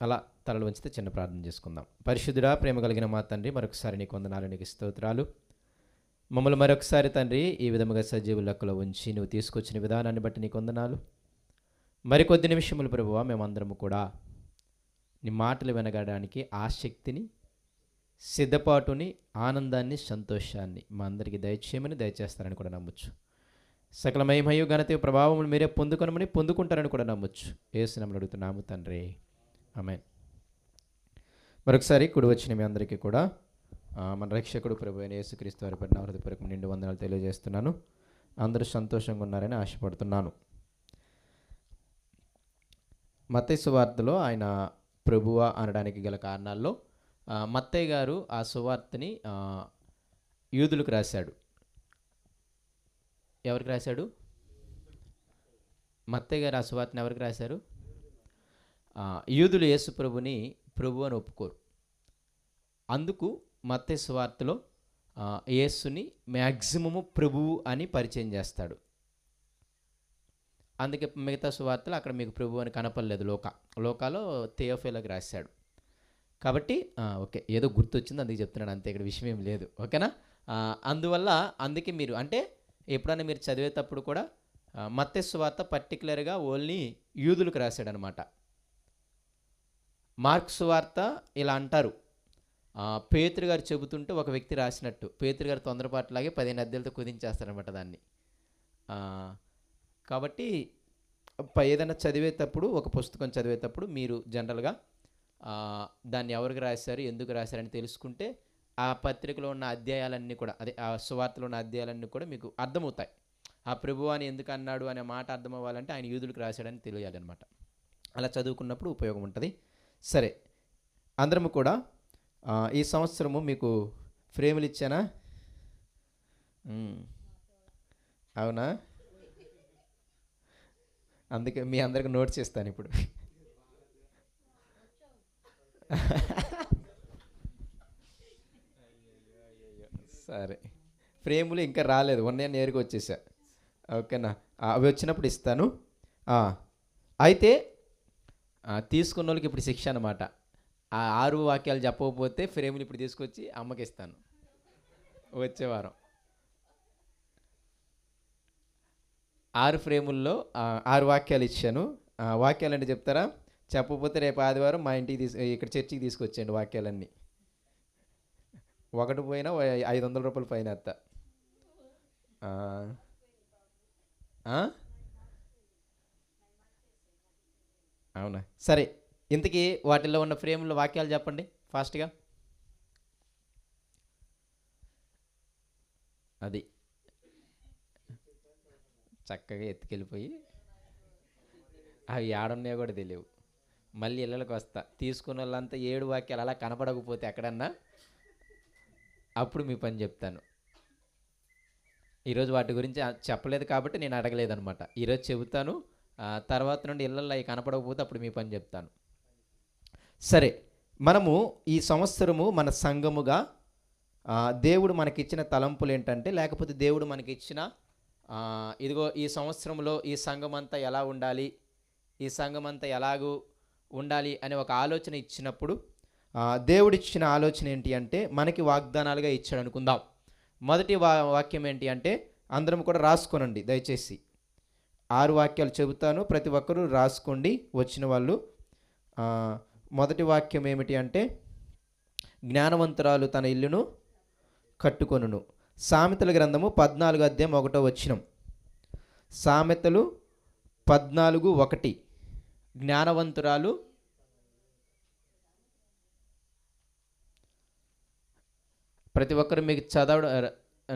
అలా తలలు వంచితే చిన్న ప్రార్థన చేసుకుందాం. పరిశుద్ధుడా, ప్రేమ కలిగిన మా తండ్రి, మరొకసారి నీకు వందనాలు, నీకు స్తోత్రాలు. మమ్మల్ని మరొకసారి తండ్రి ఈ విధముగా సజీవుల లెక్కలో ఉంచి నువ్వు తీసుకొచ్చిన విధానాన్ని బట్టి నీకు వందనాలు. మరికొద్ది నిమిషములు ప్రభువా, మేమందరము కూడా నీ మాటలు వినగడానికి ఆసక్తిని, సిద్ధపాటుని, ఆనందాన్ని, సంతోషాన్ని మా అందరికీ దయచేయమని, దయచేస్తారని కూడా నమ్మొచ్చు. సకల మహిమయు ఘనత ప్రభావములు మీరే పొందుకొనమని, పొందుకుంటారని కూడా నమ్మొచ్చు. యేసు నామములో అడుగుతున్నాము తండ్రి, ఆమేన్. మరొకసారి కూడి వచ్చిన మీ అందరికీ కూడా మన రక్షకుడు ప్రభు అయిన యేసుక్రీస్తు వారి పట్ల హృదయపూర్వక నిండు వందనాలు తెలియజేస్తున్నాను. అందరూ సంతోషంగా ఉన్నారని ఆశపడుతున్నాను. మత్తయి సువార్తలో ఆయన ప్రభువా అనడానికి గల కారణాల్లో మత్తయి గారు ఆ సువార్తని యూదులకు రాశాడు. ఎవరికి రాశాడు? మత్తయి గారు ఆ సువార్తని ఎవరికి రాశారు? యూదులు యేసు ప్రభుని ప్రభు అని ఒప్పుకోరు. అందుకు మత్తయి సువార్తలో యేసుని మ్యాక్సిమము ప్రభువు అని పరిచయం చేస్తాడు. అందుకే మిగతా సువార్తలు అక్కడ మీకు ప్రభు అని కనపడలేదు. లోకాలో థియోఫిలాకి రాశాడు. కాబట్టి ఓకే, ఏదో గుర్తొచ్చింది అందుకే చెప్తున్నాడు అంతే, ఇక్కడ విషయం ఏం లేదు. ఓకేనా? అందువల్ల అందుకే మీరు అంటే ఎప్పుడైనా మీరు చదివేటప్పుడు కూడా మత్తయి సువార్త పర్టికులర్గా ఓన్లీ యూదులకు రాశాడనమాట. మార్కు సువార్త ఇలా అంటారు, పేతురు గారు చెబుతుంటే ఒక వ్యక్తి రాసినట్టు. పేతురు గారు తొందరపాటులాగే 15 అధ్యాయాలతో కుదించేస్తారనమాట దాన్ని. కాబట్టి ఏదైనా చదివేటప్పుడు, ఒక పుస్తకం చదివేటప్పుడు మీరు జనరల్గా దాన్ని ఎవరికి రాశారు, ఎందుకు రాశారని తెలుసుకుంటే ఆ పత్రికలో ఉన్న అధ్యాయాలన్నీ కూడా, అదే ఆ సువార్తలో ఉన్న అధ్యాయాలన్నీ కూడా మీకు అర్థమవుతాయి. ఆ ప్రభువు అని ఎందుకు అన్నాడు అనే మాట అర్థం అవ్వాలంటే ఆయన యూదులకు రాశాడని తెలియాలన్నమాట. అలా చదువుకున్నప్పుడు ఉపయోగం ఉంటుంది. సరే, అందరము కూడా ఈ సంవత్సరము మీకు ఫ్రేములు ఇచ్చానా? అవునా? అందుకే మీ అందరికి నోట్స్ ఇస్తాను ఇప్పుడు. సరే, ఫ్రేములు ఇంకా రాలేదు, ఉన్నాయని నేరుగా వచ్చేసా. ఓకేనా? అవి వచ్చినప్పుడు ఇస్తాను. అయితే తీసుకున్న వాళ్ళకి ఇప్పుడు శిక్ష అనమాట. ఆ 6 వాక్యాలు చెప్పకపోతే ఫ్రేములు ఇప్పుడు తీసుకొచ్చి అమ్మకి ఇస్తాను వచ్చే వారం. 6 ఫ్రేముల్లో 6 వాక్యాలు ఇచ్చాను. వాక్యాలు అంటే చెప్తారా? చెప్పకపోతే రేపు ఆదివారం మా ఇంటికి ఇక్కడ చర్చికి తీసుకొచ్చేయండి వాక్యాలన్నీ. ఒకటి పోయినా 500 రూపాయలు ఫైన్ వేస్తా. అవునా? సరే, ఇంతకీ వాటిల్లో ఉన్న ఫ్రేముల్లో వాక్యాలు చెప్పండి ఫాస్ట్గా. అది చక్కగా ఎత్తుకెళ్ళిపోయి అవి ఏడున్నాయో కూడా తెలియవు. మళ్ళీ ఇళ్ళకి వస్తా, తీసుకున్న వాళ్ళంతా 7 వాక్యాలు అలా కనపడకపోతే ఎక్కడన్నా అప్పుడు మీ పని చెప్తాను. ఈరోజు వాటి గురించి చెప్పలేదు కాబట్టి నేను అడగలేదనమాట. ఈరోజు చెబుతాను, తర్వాత నుండి ఇళ్ళల్లో అవి కనపడకపోతే అప్పుడు మీ పని చెప్తాను. సరే, మనము ఈ సంవత్సరము మన సంఘముగా దేవుడు మనకిచ్చిన తలంపులు ఏంటంటే, లేకపోతే దేవుడు మనకిచ్చిన ఇదిగో ఈ సంవత్సరంలో ఈ సంఘం అంతా ఎలా ఉండాలి, ఈ సంఘం అంతా ఎలాగూ ఉండాలి అనే ఒక ఆలోచన ఇచ్చినప్పుడు దేవుడిచ్చిన ఆలోచన ఏంటి అంటే మనకి వాగ్దానాలుగా ఇచ్చాడు అనుకుందాం. మొదటి వాక్యం ఏంటి అంటే, అందరం కూడా రాసుకోనండి దయచేసి. 6 వాక్యాలు చెబుతాను, ప్రతి ఒక్కరూ రాసుకోండి వచ్చిన వాళ్ళు. మొదటి వాక్యం ఏమిటి అంటే, జ్ఞానవంతురాలు తన ఇల్లును కట్టుకొనును. సామెతల గ్రంథము 14 అధ్యాయం 1వ వచనం. సామెతలు 14:1. జ్ఞానవంతురాలు ప్రతి ఒక్కరు మీకు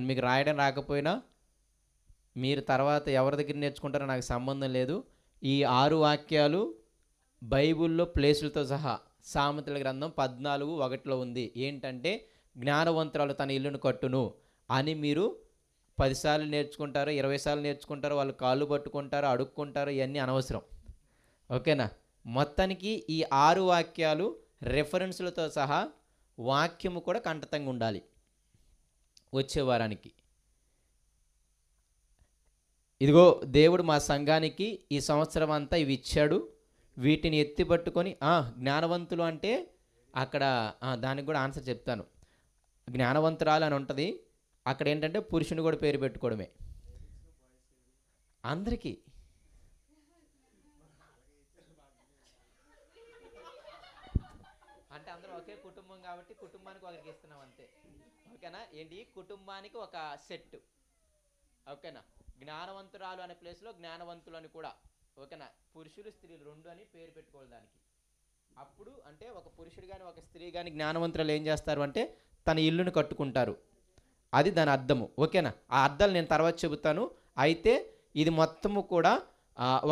మీకు రాయడం రాకపోయినా మీరు తర్వాత ఎవరి దగ్గర నేర్చుకుంటారో నాకు సంబంధం లేదు. ఈ 6 వాక్యాలు బైబిల్లో ప్లేసులతో సహా సామెతల గ్రంథం 14:1లో ఉంది. ఏంటంటే, జ్ఞానవంతురాలు తన ఇల్లును కట్టును అని మీరు 10 సార్లు నేర్చుకుంటారు, 20 సార్లు నేర్చుకుంటారు, వాళ్ళు కాళ్ళు పట్టుకుంటారు, అడుక్కుంటారు, ఇవన్నీ అనవసరం. ఓకేనా? మొత్తానికి ఈ 6 వాక్యాలు రెఫరెన్స్లతో సహా వాక్యము కూడా కంఠతంగా ఉండాలి వచ్చే వారానికి. ఇదిగో దేవుడు మా సంఘానికి ఈ సంవత్సరం అంతా ఇవి ఇచ్చాడు, వీటిని ఎత్తి పట్టుకొని జ్ఞానవంతులు అంటే అక్కడ దానికి కూడా ఆన్సర్ చెప్తాను. జ్ఞానవంతురాలు అని ఉంటుంది. అక్కడ ఏంటంటే పురుషుని కూడా పేరు పెట్టుకోవడమే అందరికీ. అంటే అందరూ ఒకే కుటుంబం కాబట్టి కుటుంబానికి ఒకరికి ఇస్తున్నాం అంతే. ఓకేనా? ఏంటి కుటుంబానికి ఒక సెట్. ఓకేనా? జ్ఞానవంతురాలు అనే ప్లేస్లో జ్ఞానవంతులు అని కూడా. ఓకేనా? పురుషులు స్త్రీలు రెండు అని పేరు పెట్టుకోవాలి దానికి. అప్పుడు అంటే ఒక పురుషుడు కానీ ఒక స్త్రీ కానీ జ్ఞానవంతురాలు ఏం చేస్తారు అంటే తన ఇల్లును కట్టుకుంటారు. అది దాని అర్థము. ఓకేనా? ఆ అర్థాలు నేను తర్వాత చెబుతాను. అయితే ఇది మొత్తము కూడా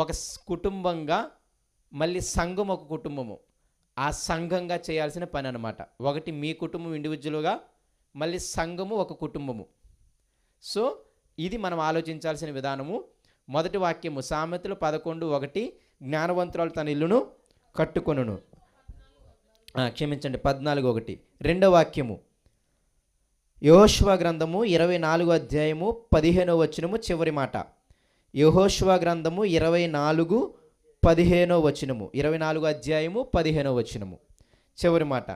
ఒక కుటుంబంగా, మళ్ళీ సంఘం ఒక కుటుంబము, ఆ సంఘంగా చేయాల్సిన పని అనమాట. ఒకటి మీ కుటుంబం ఇండివిజువల్గా, మళ్ళీ సంఘము ఒక కుటుంబము. సో ఇది మనం ఆలోచించాల్సిన విధానము. మొదటి వాక్యము సామెతలు 11:1, జ్ఞానవంతురాలు తన ఇల్లును కట్టుకొనును. క్షమించండి, 14:1. రెండో వాక్యము యెహోషువ గ్రంథము 24:15 చివరి మాట. యెహోషువ గ్రంథము 24:15 24:15 చివరి మాట.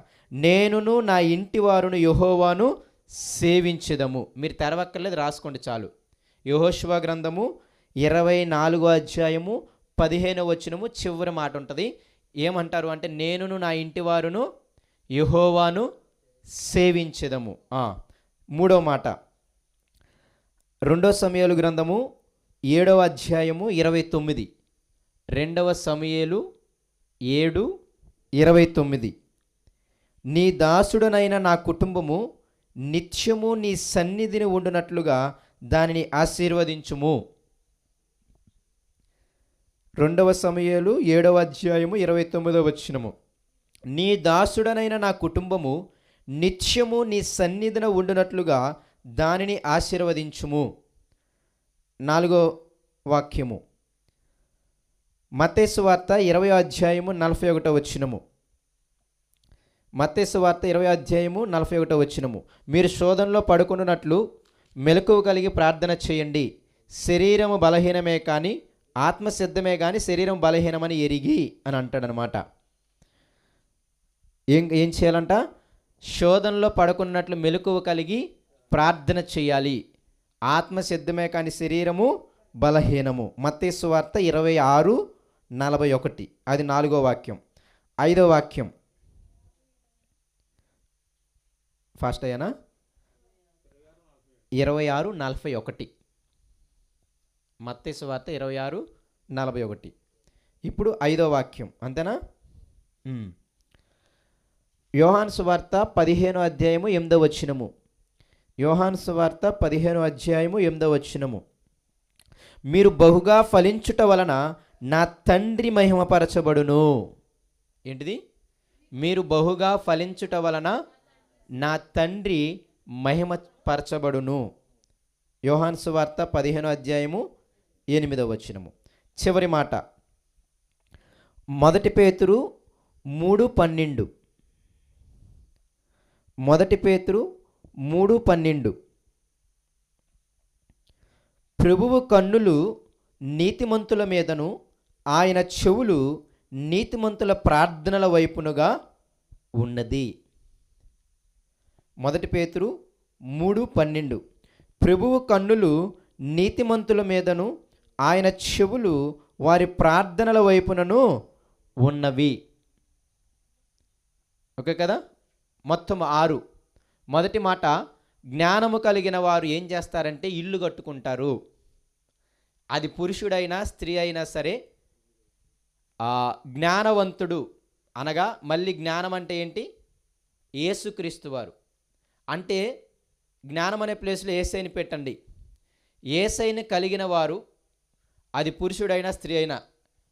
నేనును నా ఇంటి వారును యెహోవాను సేవించెదము. మీరు తెరవక్కర్లేదు, రాసుకోండి చాలు. యెహోషువ గ్రంథము 24:15 చివరి మాట ఉంటుంది. ఏమంటారు అంటే నేనును నా ఇంటి వారును యెహోవాను సేవించెదము. మూడో మాట 2 సమూయేలు గ్రంథము 7:29. 2 సమూయేలు 7:29. నీ దాసుడనైన నా కుటుంబము నిత్యము నీ సన్నిధిని ఉండునట్లుగా దానిని ఆశీర్వదించుము. 2 సమూయేలు 7:29. నీ దాసుడనైన నా కుటుంబము నిత్యము నీ సన్నిధిన ఉండునట్లుగా దానిని ఆశీర్వదించుము. 4వ వాక్యము మత్తయి సువార్త 20:41. మత్తయి సువార్త 20:41. మీరు శోధనలో పడుకున్నట్లు మెలకువ కలిగి ప్రార్థన చేయండి. శరీరము బలహీనమే కానీ ఆత్మసిద్ధమే కానీ శరీరం బలహీనమని ఎరిగి అని అంటాడనమాట. ఏం చేయాలంట? శోధనలో పడుకున్నట్లు మెలకువ కలిగి ప్రార్థన చేయాలి. ఆత్మసిద్ధమే కానీ శరీరము బలహీనము. మత్తయి సువార్త 26:41. అది 4వ వాక్యం. 5వ వాక్యం ఫాస్ట్ అయ్యానా? 26:41. మత్తయి సువార్త 26:41. ఇప్పుడు 5వ వాక్యం అంతేనా? యోహాను సువార్త 15:8. యోహాను సువార్త 15:8. మీరు బహుగా ఫలించుట వలన నా తండ్రి మహిమపరచబడును. ఏంటిది? మీరు బహుగా ఫలించుట వలన నా తండ్రి మహిమపరచబడును. యోహాను సువార్త 15:8. చివరి మాట 1 పేతురు 3:12. 1 పేతురు 3:12. ప్రభువు కన్నులు నీతిమంతుల మీదను ఆయన చెవులు నీతిమంతుల ప్రార్థనల వైపునుగా ఉన్నది. 1 పేతురు 3:12. ప్రభువు కన్నులు నీతిమంతుల మీదను ఆయన చెవులు వారి ప్రార్థనల వైపునను ఉన్నవి. ఓకే కదా? మొత్తం 6. మొదటి మాట జ్ఞానము కలిగిన వారు ఏం చేస్తారంటే ఇల్లు కట్టుకుంటారు. అది పురుషుడైనా స్త్రీ అయినా సరే. జ్ఞానవంతుడు అనగా మళ్ళీ జ్ఞానం అంటే ఏంటి? యేసుక్రీస్తు వారు. అంటే జ్ఞానం అనే ప్లేస్లో యేసైని పెట్టండి. యేసైని కలిగిన వారు, అది పురుషుడైనా స్త్రీ అయినా.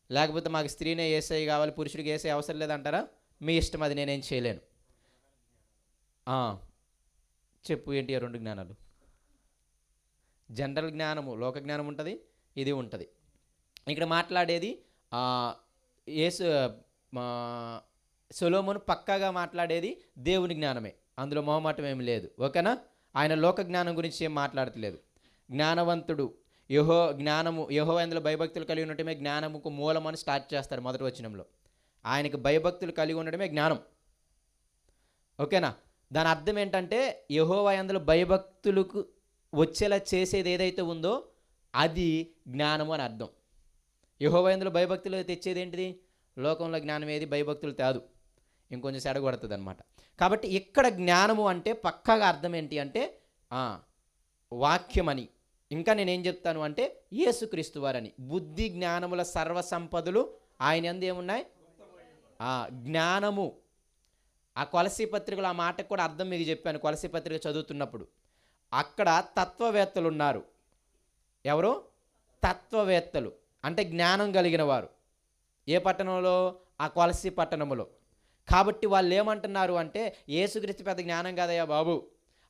లేకపోతే మాకు స్త్రీనే యేసై కావాలి, పురుషుడికి యేసై అవసరం లేదంటారా? మీ ఇష్టం, అది నేనేం చేయలేను. చెప్పు, ఏంటి ఆ 2 జ్ఞానాలు? జనరల్ జ్ఞానము, లోక జ్ఞానం ఉంటుంది, ఇది ఉంటుంది. ఇక్కడ మాట్లాడేది సొలొమోను పక్కాగా మాట్లాడేది దేవుని జ్ఞానమే, అందులో మొహమాటం ఏమి లేదు. ఓకేనా? ఆయన లోక జ్ఞానం గురించి ఏం మాట్లాడట్లేదు. జ్ఞానవంతుడు యెహోవాయందు భయభక్తులు కలిగి ఉండటమే జ్ఞానముకు మూలమని స్టార్ట్ చేస్తారు మొదటి వచనంలో. ఆయనకు భయభక్తులు కలిగి ఉండడమే జ్ఞానం. ఓకేనా? దాని అర్థం ఏంటంటే యెహోవాయందు భయభక్తులకు వచ్చేలా చేసేది ఏదైతే ఉందో అది జ్ఞానము అని అర్థం. యెహోవాయందు భయభక్తులు తెచ్చేది ఏంటిది? లోకంలో జ్ఞానం ఏది భయభక్తులు తేదు, ఇంకొంచెం సెడగొడుతుంది అనమాట. కాబట్టి ఇక్కడ జ్ఞానము అంటే పక్కాగా అర్థం ఏంటి అంటే వాక్యం అని. ఇంకా నేనేం చెప్తాను అంటే యేసుక్రీస్తు వారని. బుద్ధి జ్ఞానముల సర్వసంపదలు ఆయన యందు ఏమున్నాయి? జ్ఞానము. ఆ కొలసీ పత్రికలో ఆ మాటకు కూడా అర్థం మీకు చెప్పాను కొలసీ పత్రిక చదువుతున్నప్పుడు. అక్కడ తత్వవేత్తలు ఉన్నారు. ఎవరు? తత్వవేత్తలు అంటే జ్ఞానం కలిగిన వారు. ఏ పట్టణంలో? ఆ కొలసీ పట్టణంలో. కాబట్టి వాళ్ళు ఏమంటున్నారు అంటే యేసుక్రీస్తు పెద్ద జ్ఞానం కాదయ్యా బాబు,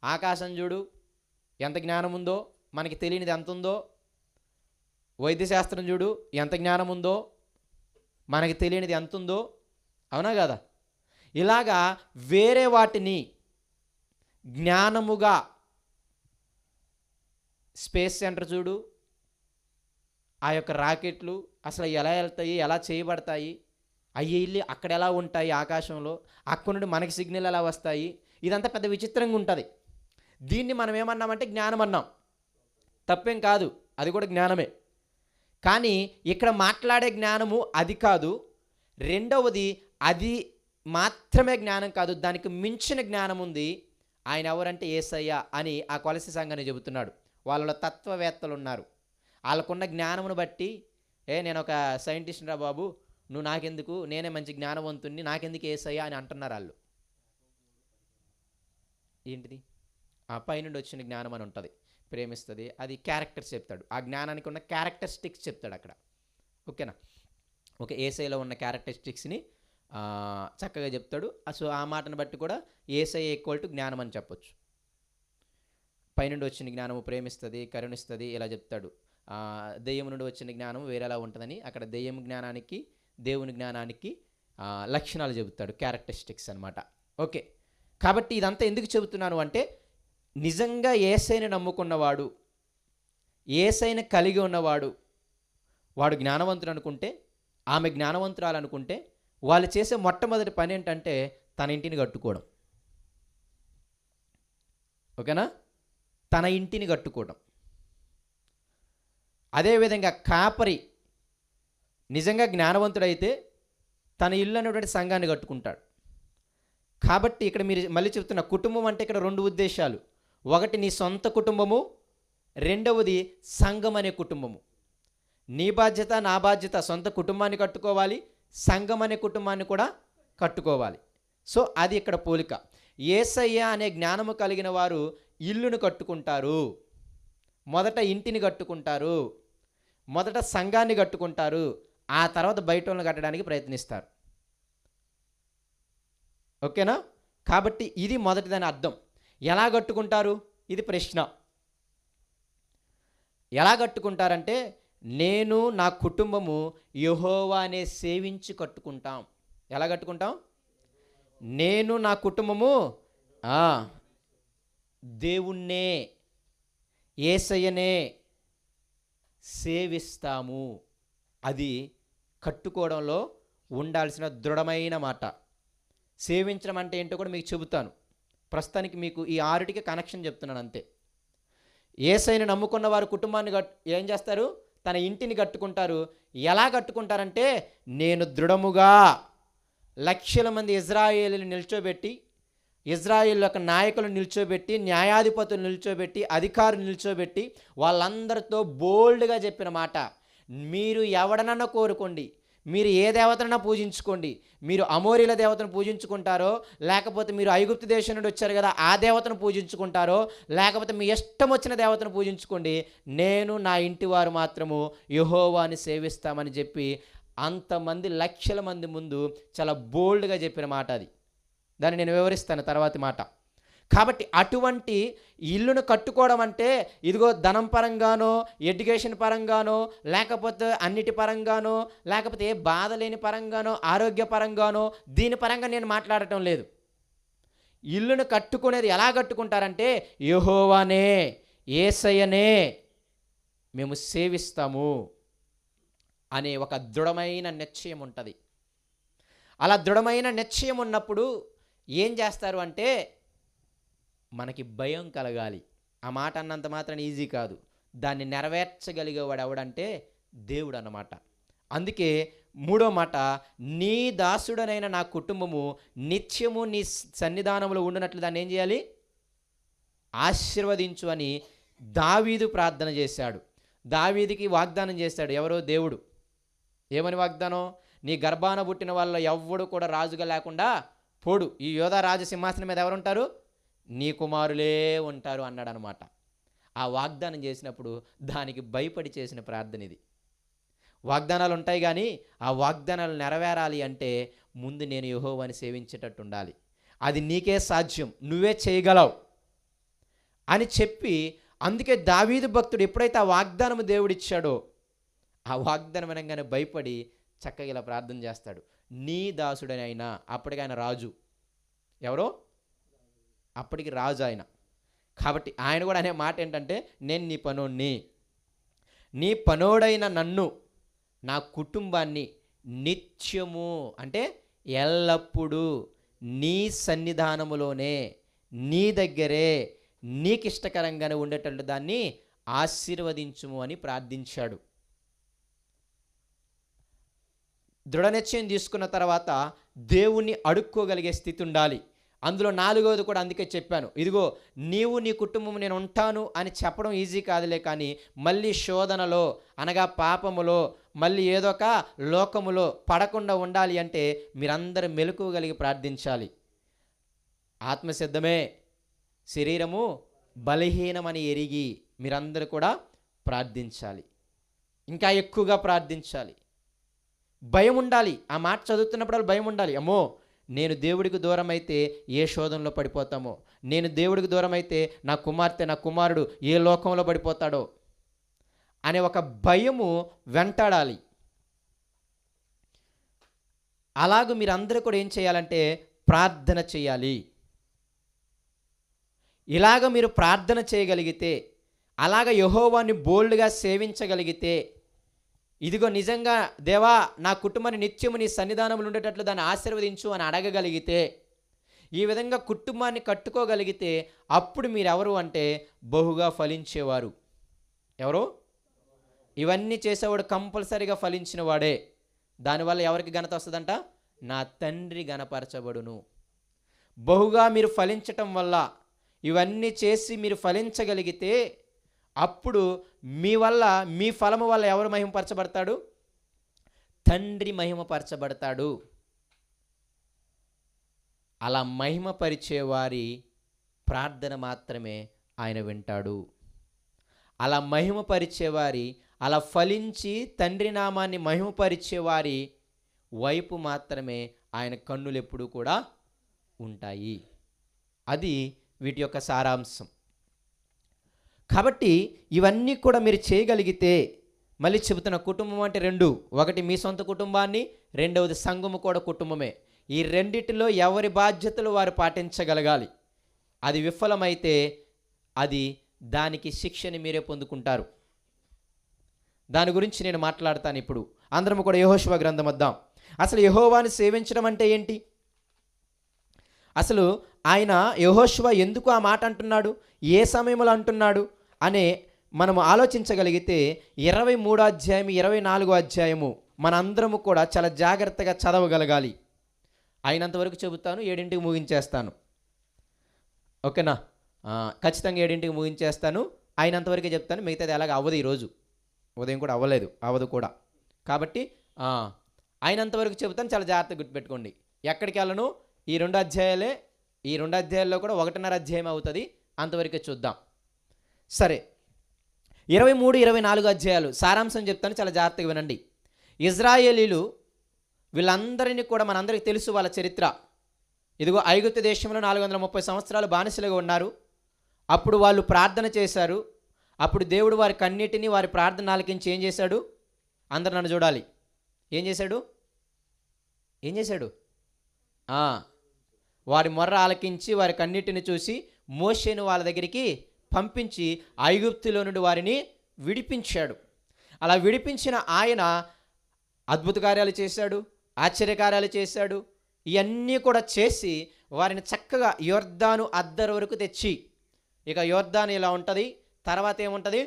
ఆకాశం చూడు ఎంత జ్ఞానం ఉందో, మనకి తెలియనిది ఎంత ఉందో, వైద్యశాస్త్రం చూడు ఎంత జ్ఞానం ఉందో, మనకి తెలియనిది ఎంత ఉందో. అవునా కదా? ఇలాగా వేరే వాటిని జ్ఞానముగా, స్పేస్ సెంటర్ చూడు, ఆ యొక్క రాకెట్లు అసలు ఎలా వెళ్తాయి, ఎలా చేయబడతాయి, అవి వెళ్ళి అక్కడ ఎలా ఉంటాయి ఆకాశంలో, అక్కడ నుండి మనకి సిగ్నల్ ఎలా వస్తాయి, ఇదంతా పెద్ద విచిత్రంగా ఉంటుంది. దీన్ని మనం ఏమన్నామంటే జ్ఞానం అన్నాం. తప్పేం కాదు, అది కూడా జ్ఞానమే. కానీ ఇక్కడ మాట్లాడే జ్ఞానము అది కాదు. రెండవది, అది మాత్రమే జ్ఞానం కాదు, దానికి మించిన జ్ఞానం ఉంది. ఆయన ఎవరంటే యేసయ్య అని ఆ కొలసీ సంఘాన్ని చెబుతున్నాడు. వాళ్ళలో తత్వవేత్తలు ఉన్నారు. వాళ్ళకున్న జ్ఞానమును బట్టి నేను ఒక సైంటిస్ట్ రా బాబు, నువ్వు నాకెందుకు, నేనే మంచి జ్ఞానవంతుణ్ణి, నాకెందుకు యేసయ్య అని అంటున్నారు వాళ్ళు. ఏంటిది? ఆ పైనుండి వచ్చిన జ్ఞానం అని ఉంటుంది, ప్రేమిస్తుంది, అది క్యారెక్టర్స్ చెప్తాడు. ఆ జ్ఞానానికి ఉన్న క్యారెక్టరిస్టిక్స్ చెప్తాడు అక్కడ. ఓకేనా? ఓకే, యేసయ్యలో ఉన్న క్యారెక్టరిస్టిక్స్ని చక్కగా చెప్తాడు. సో ఆ మాటను బట్టి కూడా యేసయ్య ఈక్వల్ టు జ్ఞానం అని చెప్పొచ్చు. పైనుండి వచ్చిన జ్ఞానము ప్రేమిస్తుంది, కరుణిస్తుంది, ఇలా చెప్తాడు. దెయ్యం నుండి వచ్చిన జ్ఞానం వేరేలా ఉంటుందని అక్కడ దెయ్యం జ్ఞానానికి దేవుని జ్ఞానానికి లక్షణాలు చెబుతాడు, క్యారెక్టరిస్టిక్స్ అనమాట. ఓకే, కాబట్టి ఇదంతా ఎందుకు చెబుతున్నాను అంటే నిజంగా యేసయ్యని నమ్ముకున్నవాడు, యేసయ్యని కలిగి ఉన్నవాడు, వాడు జ్ఞానవంతుడు అనుకుంటే, ఆమె జ్ఞానవంతురాలు అనుకుంటే, వాళ్ళు చేసే మొట్టమొదటి పని ఏంటంటే తన ఇంటిని కట్టుకోవడం. ఓకేనా? తన ఇంటిని కట్టుకోవడం. అదేవిధంగా కాపరి నిజంగా జ్ఞానవంతుడైతే తన ఇల్లు అనేటువంటి సంఘాన్ని కట్టుకుంటాడు. కాబట్టి ఇక్కడ మీరు మళ్ళీ చెప్తున్న కుటుంబం అంటే ఇక్కడ రెండు ఉద్దేశాలు. ఒకటి నీ సొంత కుటుంబము, రెండవది సంఘం అనే కుటుంబము. నీ బాధ్యత, నా బాధ్యత సొంత కుటుంబాన్ని కట్టుకోవాలి, సంఘం అనే కుటుంబాన్ని కూడా కట్టుకోవాలి. సో అది ఇక్కడ పోలిక. యేసయ్య అనే జ్ఞానము కలిగిన వారు ఇల్లును కట్టుకుంటారు, మొదట ఇంటిని కట్టుకుంటారు, మొదట సంఘాన్ని కట్టుకుంటారు, ఆ తర్వాత బయట వాళ్ళని కట్టడానికి ప్రయత్నిస్తారు. ఓకేనా? కాబట్టి ఇది మొదటిదని అర్థం. ఎలా కట్టుకుంటారు? ఇది ప్రశ్న. ఎలా కట్టుకుంటారంటే నేను నా కుటుంబము యెహోవానే సేవించి కట్టుకుంటాం. ఎలా కట్టుకుంటాం? నేను నా కుటుంబము దేవుణ్ణే, యేసయ్యనే సేవిస్తాము. అది కట్టుకోవడంలో ఉండాల్సిన దృఢమైన మాట. సేవించడం అంటే ఏంటో కూడా మీకు చెబుతాను. ప్రస్తుతానికి మీకు ఈ ఆరుటికి కనెక్షన్ చెప్తున్నాను అంతే. యేసయ్యను నమ్ముకున్న వారు కుటుంబాన్ని ఏం చేస్తారు? తన ఇంటిని కట్టుకుంటారు. ఎలా కట్టుకుంటారంటే నేను దృఢముగా లక్షల మంది ఇజ్రాయేలీని నిల్చోబెట్టి, ఇజ్రాయేల్ యొక్క నాయకులను నిల్చోబెట్టి, న్యాయాధిపతులు నిల్చోబెట్టి, అధికారులు నిల్చోబెట్టి వాళ్ళందరితో బోల్డ్గా చెప్పిన మాట, మీరు ఎవడనన్నా కోరుకోండి, మీరు ఏ దేవతనన్నా పూజించుకోండి, మీరు అమోరీల దేవతను పూజించుకుంటారో, లేకపోతే మీరు ఐగుప్తు దేశం నుండి వచ్చారు కదా ఆ దేవతను పూజించుకుంటారో, లేకపోతే మీ ఇష్టం వచ్చిన దేవతను పూజించుకోండి, నేను నా ఇంటి వారు మాత్రము యెహోవాని సేవిస్తామని చెప్పి అంతమంది లక్షల మంది ముందు చాలా బోల్డ్గా చెప్పిన మాట అది. దాన్ని నేను వివరిస్తాను తర్వాతి మాట. కాబట్టి అటువంటి ఇల్లును కట్టుకోవడం అంటే ఇదిగో ధనం పరంగానో, ఎడ్యుకేషన్ పరంగానో, లేకపోతే అన్నిటి పరంగానో, లేకపోతే ఏ బాధ లేని పరంగానో, ఆరోగ్య పరంగానో, దీని పరంగా నేను మాట్లాడటం లేదు. ఇల్లును కట్టుకునేది ఎలా కట్టుకుంటారంటే యెహోవానే, యేసయ్యనే మేము సేవిస్తాము అనే ఒక దృఢమైన నిశ్చయం ఉంటుంది. అలా దృఢమైన నిశ్చయం ఉన్నప్పుడు ఏం చేస్తారు అంటే మనకి భయం కలగాలి. ఆ మాట అన్నంత మాత్రం ఈజీ కాదు. దాన్ని నెరవేర్చగలిగేవాడు ఎవడంటే దేవుడు అన్నమాట. అందుకే మూడో మాట, నీ దాసుడనైన నా కుటుంబము నిత్యము నీ సన్నిధానంలో ఉండునట్లు దాన్ని ఏం చేయాలి? ఆశీర్వదించు అని దావీదు ప్రార్థన చేశాడు. దావీదుకి వాగ్దానం చేశాడు ఎవరో దేవుడు. ఏమని వాగ్దానం? నీ గర్భాన పుట్టిన వాళ్ళ ఎవ్వడు కూడా రాజుగా లేకుండా పోడు, ఈ యోధా రాజసింహాసనం మీద ఎవరుంటారు? నీ కుమారులే ఉంటారు అన్నాడు అనమాట. ఆ వాగ్దానం చేసినప్పుడు దానికి భయపడి చేసిన ప్రార్థన ఇది. వాగ్దానాలు ఉంటాయి కానీ ఆ వాగ్దానాలు నెరవేరాలి అంటే ముందు నేను యెహోవాని సేవించేటట్టు ఉండాలి. అది నీకే సాధ్యం, నువ్వే చేయగలవు అని చెప్పి, అందుకే దావీదు భక్తుడు ఎప్పుడైతే ఆ వాగ్దానం దేవుడిచ్చాడో ఆ వాగ్దానం అనగానే భయపడి చక్కగా ఇలా ప్రార్థన చేస్తాడు, నీ దాసుడనైనా. అప్పటికి ఆయన రాజు. ఎవరో? అప్పటికి రాజు ఆయన. కాబట్టి ఆయన కూడా అనే మాట ఏంటంటే, నేను నీ పనోడిని, నీ పనోడైన నన్ను, నా కుటుంబాన్ని నిత్యము అంటే ఎల్లప్పుడూ నీ సన్నిధానములోనే, నీ దగ్గరే, నీకు ఇష్టకరంగానే ఉండేటట్టు దాన్ని ఆశీర్వదించుము అని ప్రార్థించాడు. దృఢ నిశ్చయం తీసుకున్న తర్వాత దేవుణ్ణి అడుక్కోగలిగే స్థితి ఉండాలి. అందులో నాలుగవది కూడా అందుకే చెప్పాను, ఇదిగో నీవు నీ కుటుంబం నేను ఉంటాను అని చెప్పడం ఈజీ కాదులే, కానీ మళ్ళీ శోధనలో అనగా పాపములో మళ్ళీ ఏదో ఒక లోకములో పడకుండా ఉండాలి అంటే మీరందరూ మెలకువగలిగి ప్రార్థించాలి. ఆత్మసిద్ధమే, శరీరము బలహీనమని ఎరిగి మీరందరూ కూడా ప్రార్థించాలి. ఇంకా ఎక్కువగా ప్రార్థించాలి. భయం ఉండాలి. ఆ మాట చదువుతున్నప్పుడు భయం ఉండాలి. అమ్మో, నేను దేవుడికి దూరం అయితే ఏ శోధనలో పడిపోతామో, నేను దేవుడికి దూరం అయితే నా కుమార్తె నా కుమారుడు ఏ లోకంలో పడిపోతాడో అనే ఒక భయము వెంటాడాలి. అలాగూ మీరందరూ కూడా ఏం చేయాలంటే ప్రార్థన చేయాలి. ఇలాగ మీరు ప్రార్థన చేయగలిగితే, అలాగ యెహోవాని బోల్డ్గా సేవించగలిగితే, ఇదిగో నిజంగా దేవా నా కుటుంబాన్ని నిత్యము నీ సన్నిధానంలో ఉండేటట్లు దాన్ని ఆశీర్వదించు అని అడగగలిగితే, ఈ విధంగా కుటుంబాన్ని కట్టుకోగలిగితే అప్పుడు మీరెవరు అంటే బహుగా ఫలించేవారు. ఎవరు? ఇవన్నీ చేసేవాడు కంపల్సరీగా ఫలించిన వాడే. దానివల్ల ఎవరికి ఘనత వస్తుందంట? నా తండ్రి ఘనపరచబడును. బహుగా మీరు ఫలించటం వల్ల, ఇవన్నీ చేసి మీరు ఫలించగలిగితే అప్పుడు మీ వల్ల, మీ ఫలము వల్ల ఎవరు మహిమపరచబడతాడు? తండ్రి మహిమపరచబడతాడు. అలా మహిమపరిచేవారి ప్రార్థన మాత్రమే ఆయన వింటాడు. అలా మహిమపరిచేవారి, అలా ఫలించి తండ్రి నామాన్ని మహిమపరిచేవారి వైపు మాత్రమే ఆయన కన్నులు ఎప్పుడూ కూడా ఉంటాయి. అది వీటి యొక్క సారాంశం. కాబట్టి ఇవన్నీ కూడా మీరు చేయగలిగితే, మళ్ళీ చెబుతున్న కుటుంబం అంటే రెండు, ఒకటి మీ సొంత కుటుంబాన్ని, రెండవది సంఘము కూడా కుటుంబమే. ఈ రెండిటిలో ఎవరి బాధ్యతలు వారు పాటించగలగాలి. అది విఫలమైతే అది దానికి శిక్షని మీరే పొందుకుంటారు. దాని గురించి నేను మాట్లాడతాను ఇప్పుడు. అందరం కూడా యెహోషువ గ్రంథం వద్దాం. అసలు యెహోవాని సేవించడం అంటే ఏంటి? అసలు ఆయన యెహోషువ ఎందుకు ఆ మాట అంటున్నాడు, ఏ సమయంలో అంటున్నాడు అనే మనము ఆలోచించగలిగితే 23వ అధ్యాయం 24వ అధ్యాయము మనందరము కూడా చాలా జాగ్రత్తగా చదవగలగాలి. అయినంతవరకు చెబుతాను, 7ంటికి ముగించేస్తాను. ఓకేనా? ఖచ్చితంగా 7ంటికి ముగించేస్తాను. అయినంతవరకే చెప్తాను, మిగతాది ఎలాగ అవ్వదు. ఈరోజు ఉదయం కూడా అవ్వలేదు, అవ్వదు కూడా. కాబట్టి అయినంతవరకు చెబుతాను, చాలా జాగ్రత్తగా గుర్తుపెట్టుకోండి. ఎక్కడికి వెళ్ళను, ఈ 2 అధ్యాయాలే. ఈ 2 అధ్యాయాల్లో కూడా 1.5 అధ్యాయం అవుతుంది. అంతవరకే చూద్దాం. సరే, 23, 24 అధ్యాయాలు సారాంశం చెప్తాను, చాలా జాగ్రత్తగా వినండి. ఇజ్రాయేలీలు వీళ్ళందరినీ కూడా మనందరికీ తెలుసు వాళ్ళ చరిత్ర. ఇదిగో ఐగుప్తు దేశంలో 430 సంవత్సరాలు బానిసలుగా ఉన్నారు. అప్పుడు వాళ్ళు ప్రార్థన చేశారు. అప్పుడు దేవుడు వారి కన్నిటిని, వారి ప్రార్థన ఆలకించి ఏం చేశాడు? అందరు నన్ను చూడాలి. ఏం చేశాడు? వారి మొర్ర ఆలకించి వారి కన్నిటిని చూసి మోషేను వాళ్ళ దగ్గరికి పంపించి ఐగుప్తులో నుండి వారిని విడిపించాడు. అలా విడిపించిన ఆయన అద్భుత కార్యాలు చేశాడు, ఆశ్చర్యకార్యాలు చేశాడు. ఇవన్నీ కూడా చేసి వారిని చక్కగా యొర్దాను అద్దరు వరకు తెచ్చి, ఇక యొర్దాను ఇలా ఉంటుంది, తర్వాత ఏముంటుంది,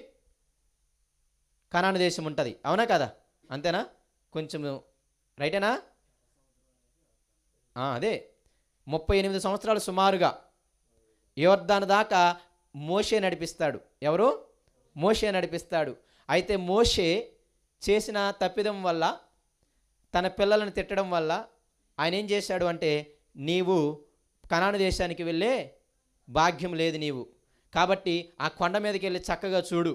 కనాను దేశం ఉంటుంది. అవునా కదా? అంతేనా? కొంచెం రైటేనా? అదే 38 సంవత్సరాలు సుమారుగా యొర్దాను దాకా మోషే నడిపిస్తాడు. ఎవరు? మోషే నడిపిస్తాడు. అయితే మోషే చేసిన తప్పిదం వల్ల, తన పిల్లలను తిట్టడం వల్ల ఆయన ఏం చేశాడు అంటే, నీవు కనాను దేశానికి వెళ్ళే భాగ్యం లేదు నీవు, కాబట్టి ఆ కొండ మీదకి వెళ్ళి చక్కగా చూడు,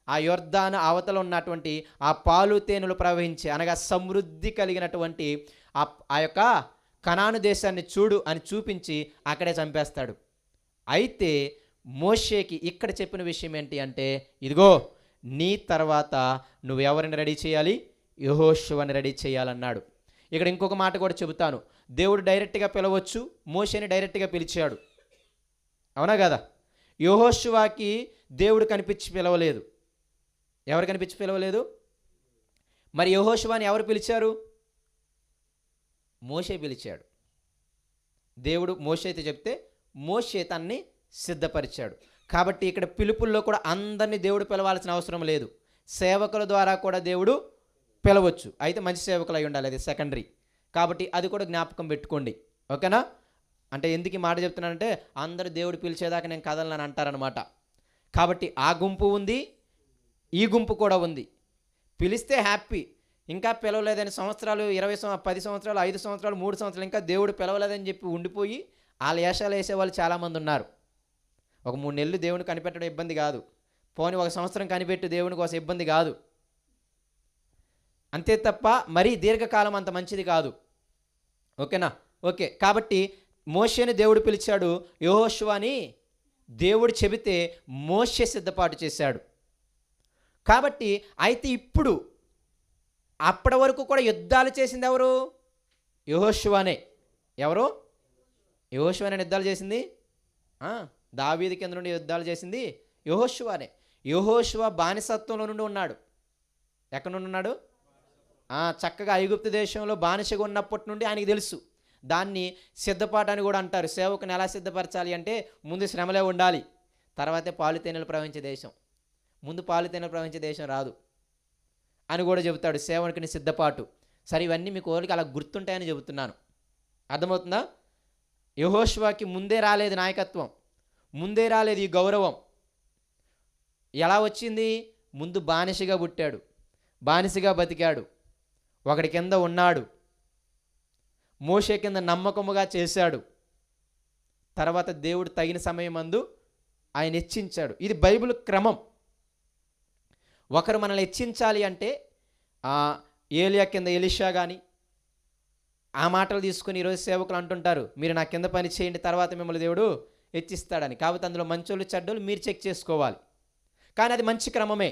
ఆ యొర్దాను అవతల ఉన్నటువంటి ఆ పాలు తేనెలు ప్రవహించే, అనగా సమృద్ధి కలిగినటువంటి ఆ యొక్క కనాను దేశాన్ని చూడు అని చూపించి అక్కడే చంపేస్తాడు. అయితే మోషేకి ఇక్కడ చెప్పిన విషయం ఏంటి అంటే, ఇదిగో నీ తర్వాత నువ్వు ఎవరిని రెడీ చేయాలి? యెహోషువని రెడీ చేయాలన్నాడు. ఇక్కడ ఇంకొక మాట కూడా చెబుతాను. దేవుడు డైరెక్ట్గా పిలవచ్చు, మోషేని డైరెక్ట్గా పిలిచాడు. అవునా కదా? యెహోషువకి దేవుడు కనిపించి పిలవలేదు. ఎవరు కనిపించి పిలవలేదు? మరి యెహోషువని ఎవరు పిలిచారు? మోషే పిలిచాడు. దేవుడు మోషే అయితే చెప్తే మోషే తన్ని సిద్ధపరిచాడు. కాబట్టి ఇక్కడ పిలుపుల్లో కూడా అందరినీ దేవుడు పిలవాల్సిన అవసరం లేదు. సేవకుల ద్వారా కూడా దేవుడు పిలవచ్చు. అయితే మంచి సేవకులు అయి ఉండాలి, అది సెకండరీ. కాబట్టి అది కూడా జ్ఞాపకం పెట్టుకోండి. ఓకేనా? అంటే ఎందుకు ఈ మాట చెప్తున్నానంటే, అందరూ దేవుడు పిలిచేదాకా నేను కదలని అంటారనమాట. కాబట్టి ఆ గుంపు ఉంది, ఈ గుంపు కూడా ఉంది. పిలిస్తే హ్యాపీ, ఇంకా పిలవలేదని సంవత్సరాలు 20 10 సంవత్సరాలు 5 సంవత్సరాలు 3 సంవత్సరాలు ఇంకా దేవుడు పిలవలేదని చెప్పి ఉండిపోయి వాళ్ళ వేషాలు వేసేవాళ్ళు చాలామంది ఉన్నారు. ఒక 3 నెలలు దేవుని కనిపెట్టడం ఇబ్బంది కాదు, పోనీ 1 సంవత్సరం కనిపెట్టి దేవుని కోసం ఇబ్బంది కాదు, అంతే తప్ప మరీ దీర్ఘకాలం అంత మంచిది కాదు. ఓకేనా? ఓకే. కాబట్టి మోషేని దేవుడు పిలిచాడు, యెహోషువని దేవుడు చెబితే మోషే సిద్ధపాటు చేశాడు. కాబట్టి అయితే ఇప్పుడు అప్పటి వరకు కూడా యుద్ధాలు చేసింది ఎవరు? యెహోషువనే. ఎవరు? యెహోషువనే యుద్ధాలు చేసింది. దావీదు కింద నుండి యుద్ధాలు చేసింది యెహోషువనే. యెహోషువ బానిసత్వంలో నుండి ఉన్నాడు. ఎక్కడ నుండి ఉన్నాడు? చక్కగా ఐగుప్తు దేశంలో బానిసగా ఉన్నప్పటి నుండి ఆయనకి తెలుసు. దాన్ని సిద్ధపాటు అని కూడా అంటారు. సేవకుని ఎలా సిద్ధపరచాలి అంటే, ముందు శ్రమలే ఉండాలి, తర్వాతే పాలుతేనెలు ప్రవహించే దేశం. ముందు పాలుతేనెలు ప్రవహించే దేశం రాదు అని కూడా చెబుతాడు. సేవకుని సిద్ధపాటు. సరే, ఇవన్నీ మీకు ఓరికి అలా గుర్తుంటాయని చెబుతున్నాను. అర్థమవుతుందా? యెహోషువకి ముందే రాలేదు నాయకత్వం, ముందే రాలేదు ఈ గౌరవం. ఎలా వచ్చింది? ముందు బానిసగా పుట్టాడు, బానిసగా బతికాడు, ఒకడి కింద ఉన్నాడు, మోషే కింద నమ్మకముగా చేశాడు. తర్వాత దేవుడు తగిన సమయం అందు ఆయన హెచ్చించాడు. ఇది బైబిల్ క్రమం. ఒకరు మనల్ని హెచ్చించాలి అంటే ఏలియా కింద ఎలీషా కానీ ఆ మాటలు తీసుకుని ఈరోజు సేవకులు అంటుంటారు, మీరు నా కింద పని చేయండి, తర్వాత మిమ్మల్ని దేవుడు హెచ్చిస్తాడని. కాబట్టి అందులో మంచోళ్ళు చెడ్డోళ్ళు మీరు చెక్ చేసుకోవాలి. కానీ అది మంచి క్రమమే.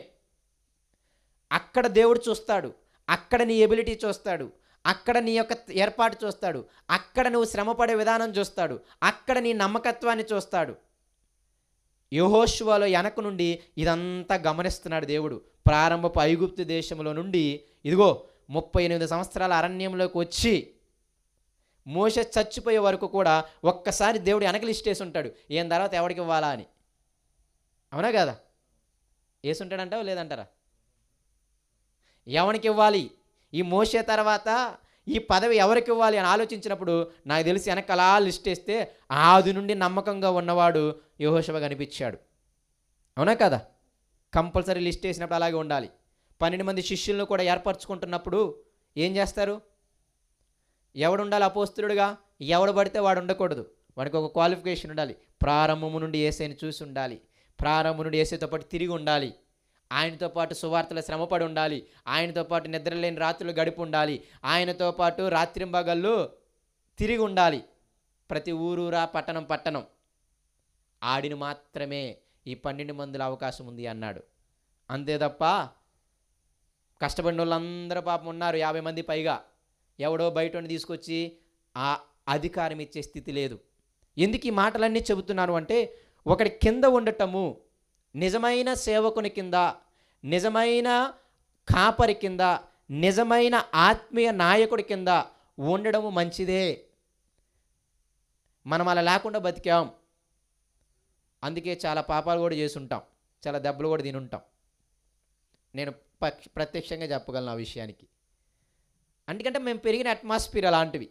అక్కడ దేవుడు చూస్తాడు, అక్కడ నీ ఎబిలిటీ చూస్తాడు, అక్కడ నీ యొక్క ఏర్పాటు చూస్తాడు, అక్కడ నువ్వు శ్రమపడే విధానం చూస్తాడు, అక్కడ నీ నమ్మకత్వాన్ని చూస్తాడు. యెహోషువలో వెనక నుండి ఇదంతా గమనిస్తున్నాడు దేవుడు. ప్రారంభపు ఐగుప్తు దేశంలో నుండి ఇదిగో 38 సంవత్సరాల అరణ్యంలోకి వచ్చి మోషే చచ్చిపోయే వరకు కూడా ఒక్కసారి దేవుడు వెనక లిస్ట్ వేసి ఉంటాడు, ఏం తర్వాత ఎవరికి ఇవ్వాలా అని. అవునా కదా? వేసుంటాడంటావా లేదంటారా? ఎవరికి ఇవ్వాలి, ఈ మోషే తర్వాత ఈ పదవి ఎవరికి ఇవ్వాలి అని ఆలోచించినప్పుడు నాకు తెలిసి వెనక అలా లిస్ట్ వేస్తే ఆది నుండి నమ్మకంగా ఉన్నవాడు యెహోషువ కనిపించాడు. అవునా కదా? కంపల్సరీ లిస్ట్ వేసినప్పుడు అలాగే ఉండాలి. 12 మంది శిష్యులను కూడా ఏర్పరచుకుంటున్నప్పుడు ఏం చేస్తారు? ఎవడు ఉండాలి అపోస్తలుడుగా? ఎవడు పడితే వాడు ఉండకూడదు. వాడికి ఒక క్వాలిఫికేషన్ ఉండాలి. ప్రారంభము నుండి యేసుని చూసి ఉండాలి, ప్రారంభం నుండి యేసుతో పాటు తిరిగి ఉండాలి, ఆయనతో పాటు సువార్తల శ్రమపడి ఉండాలి, ఆయనతో పాటు నిద్రలేని రాత్రులు గడిపి ఉండాలి, ఆయనతో పాటు రాత్రింబగళ్ళు తిరిగి ఉండాలి, ప్రతి ఊరూరా పట్టణం పట్టణం. ఆడిని మాత్రమే ఈ 12 మందిలో అవకాశం ఉంది అన్నాడు. అంతే తప్ప కష్టపడిన వాళ్ళందరూ పాపం ఉన్నారు 50 మంది పైగా. ఎవడో బయట తీసుకొచ్చి ఆ అధికారం ఇచ్చే స్థితి లేదు. ఎందుకు ఈ మాటలన్నీ చెబుతున్నాను అంటే, ఒకడి కింద ఉండటము, నిజమైన సేవకుని కింద, నిజమైన కాపరి కింద, నిజమైన ఆత్మీయ నాయకుడి కింద ఉండడము మంచిదే. మనం అలా లేకుండా బతికాం, అందుకే చాలా పాపాలు కూడా చేసి ఉంటాం, చాలా దెబ్బలు కూడా తినుంటాం. నేను ప్రత్యక్షంగా చెప్పగలను ఆ విషయానికి. ఎందుకంటే మేము పెరిగిన అట్మాస్ఫియర్ అలాంటివి.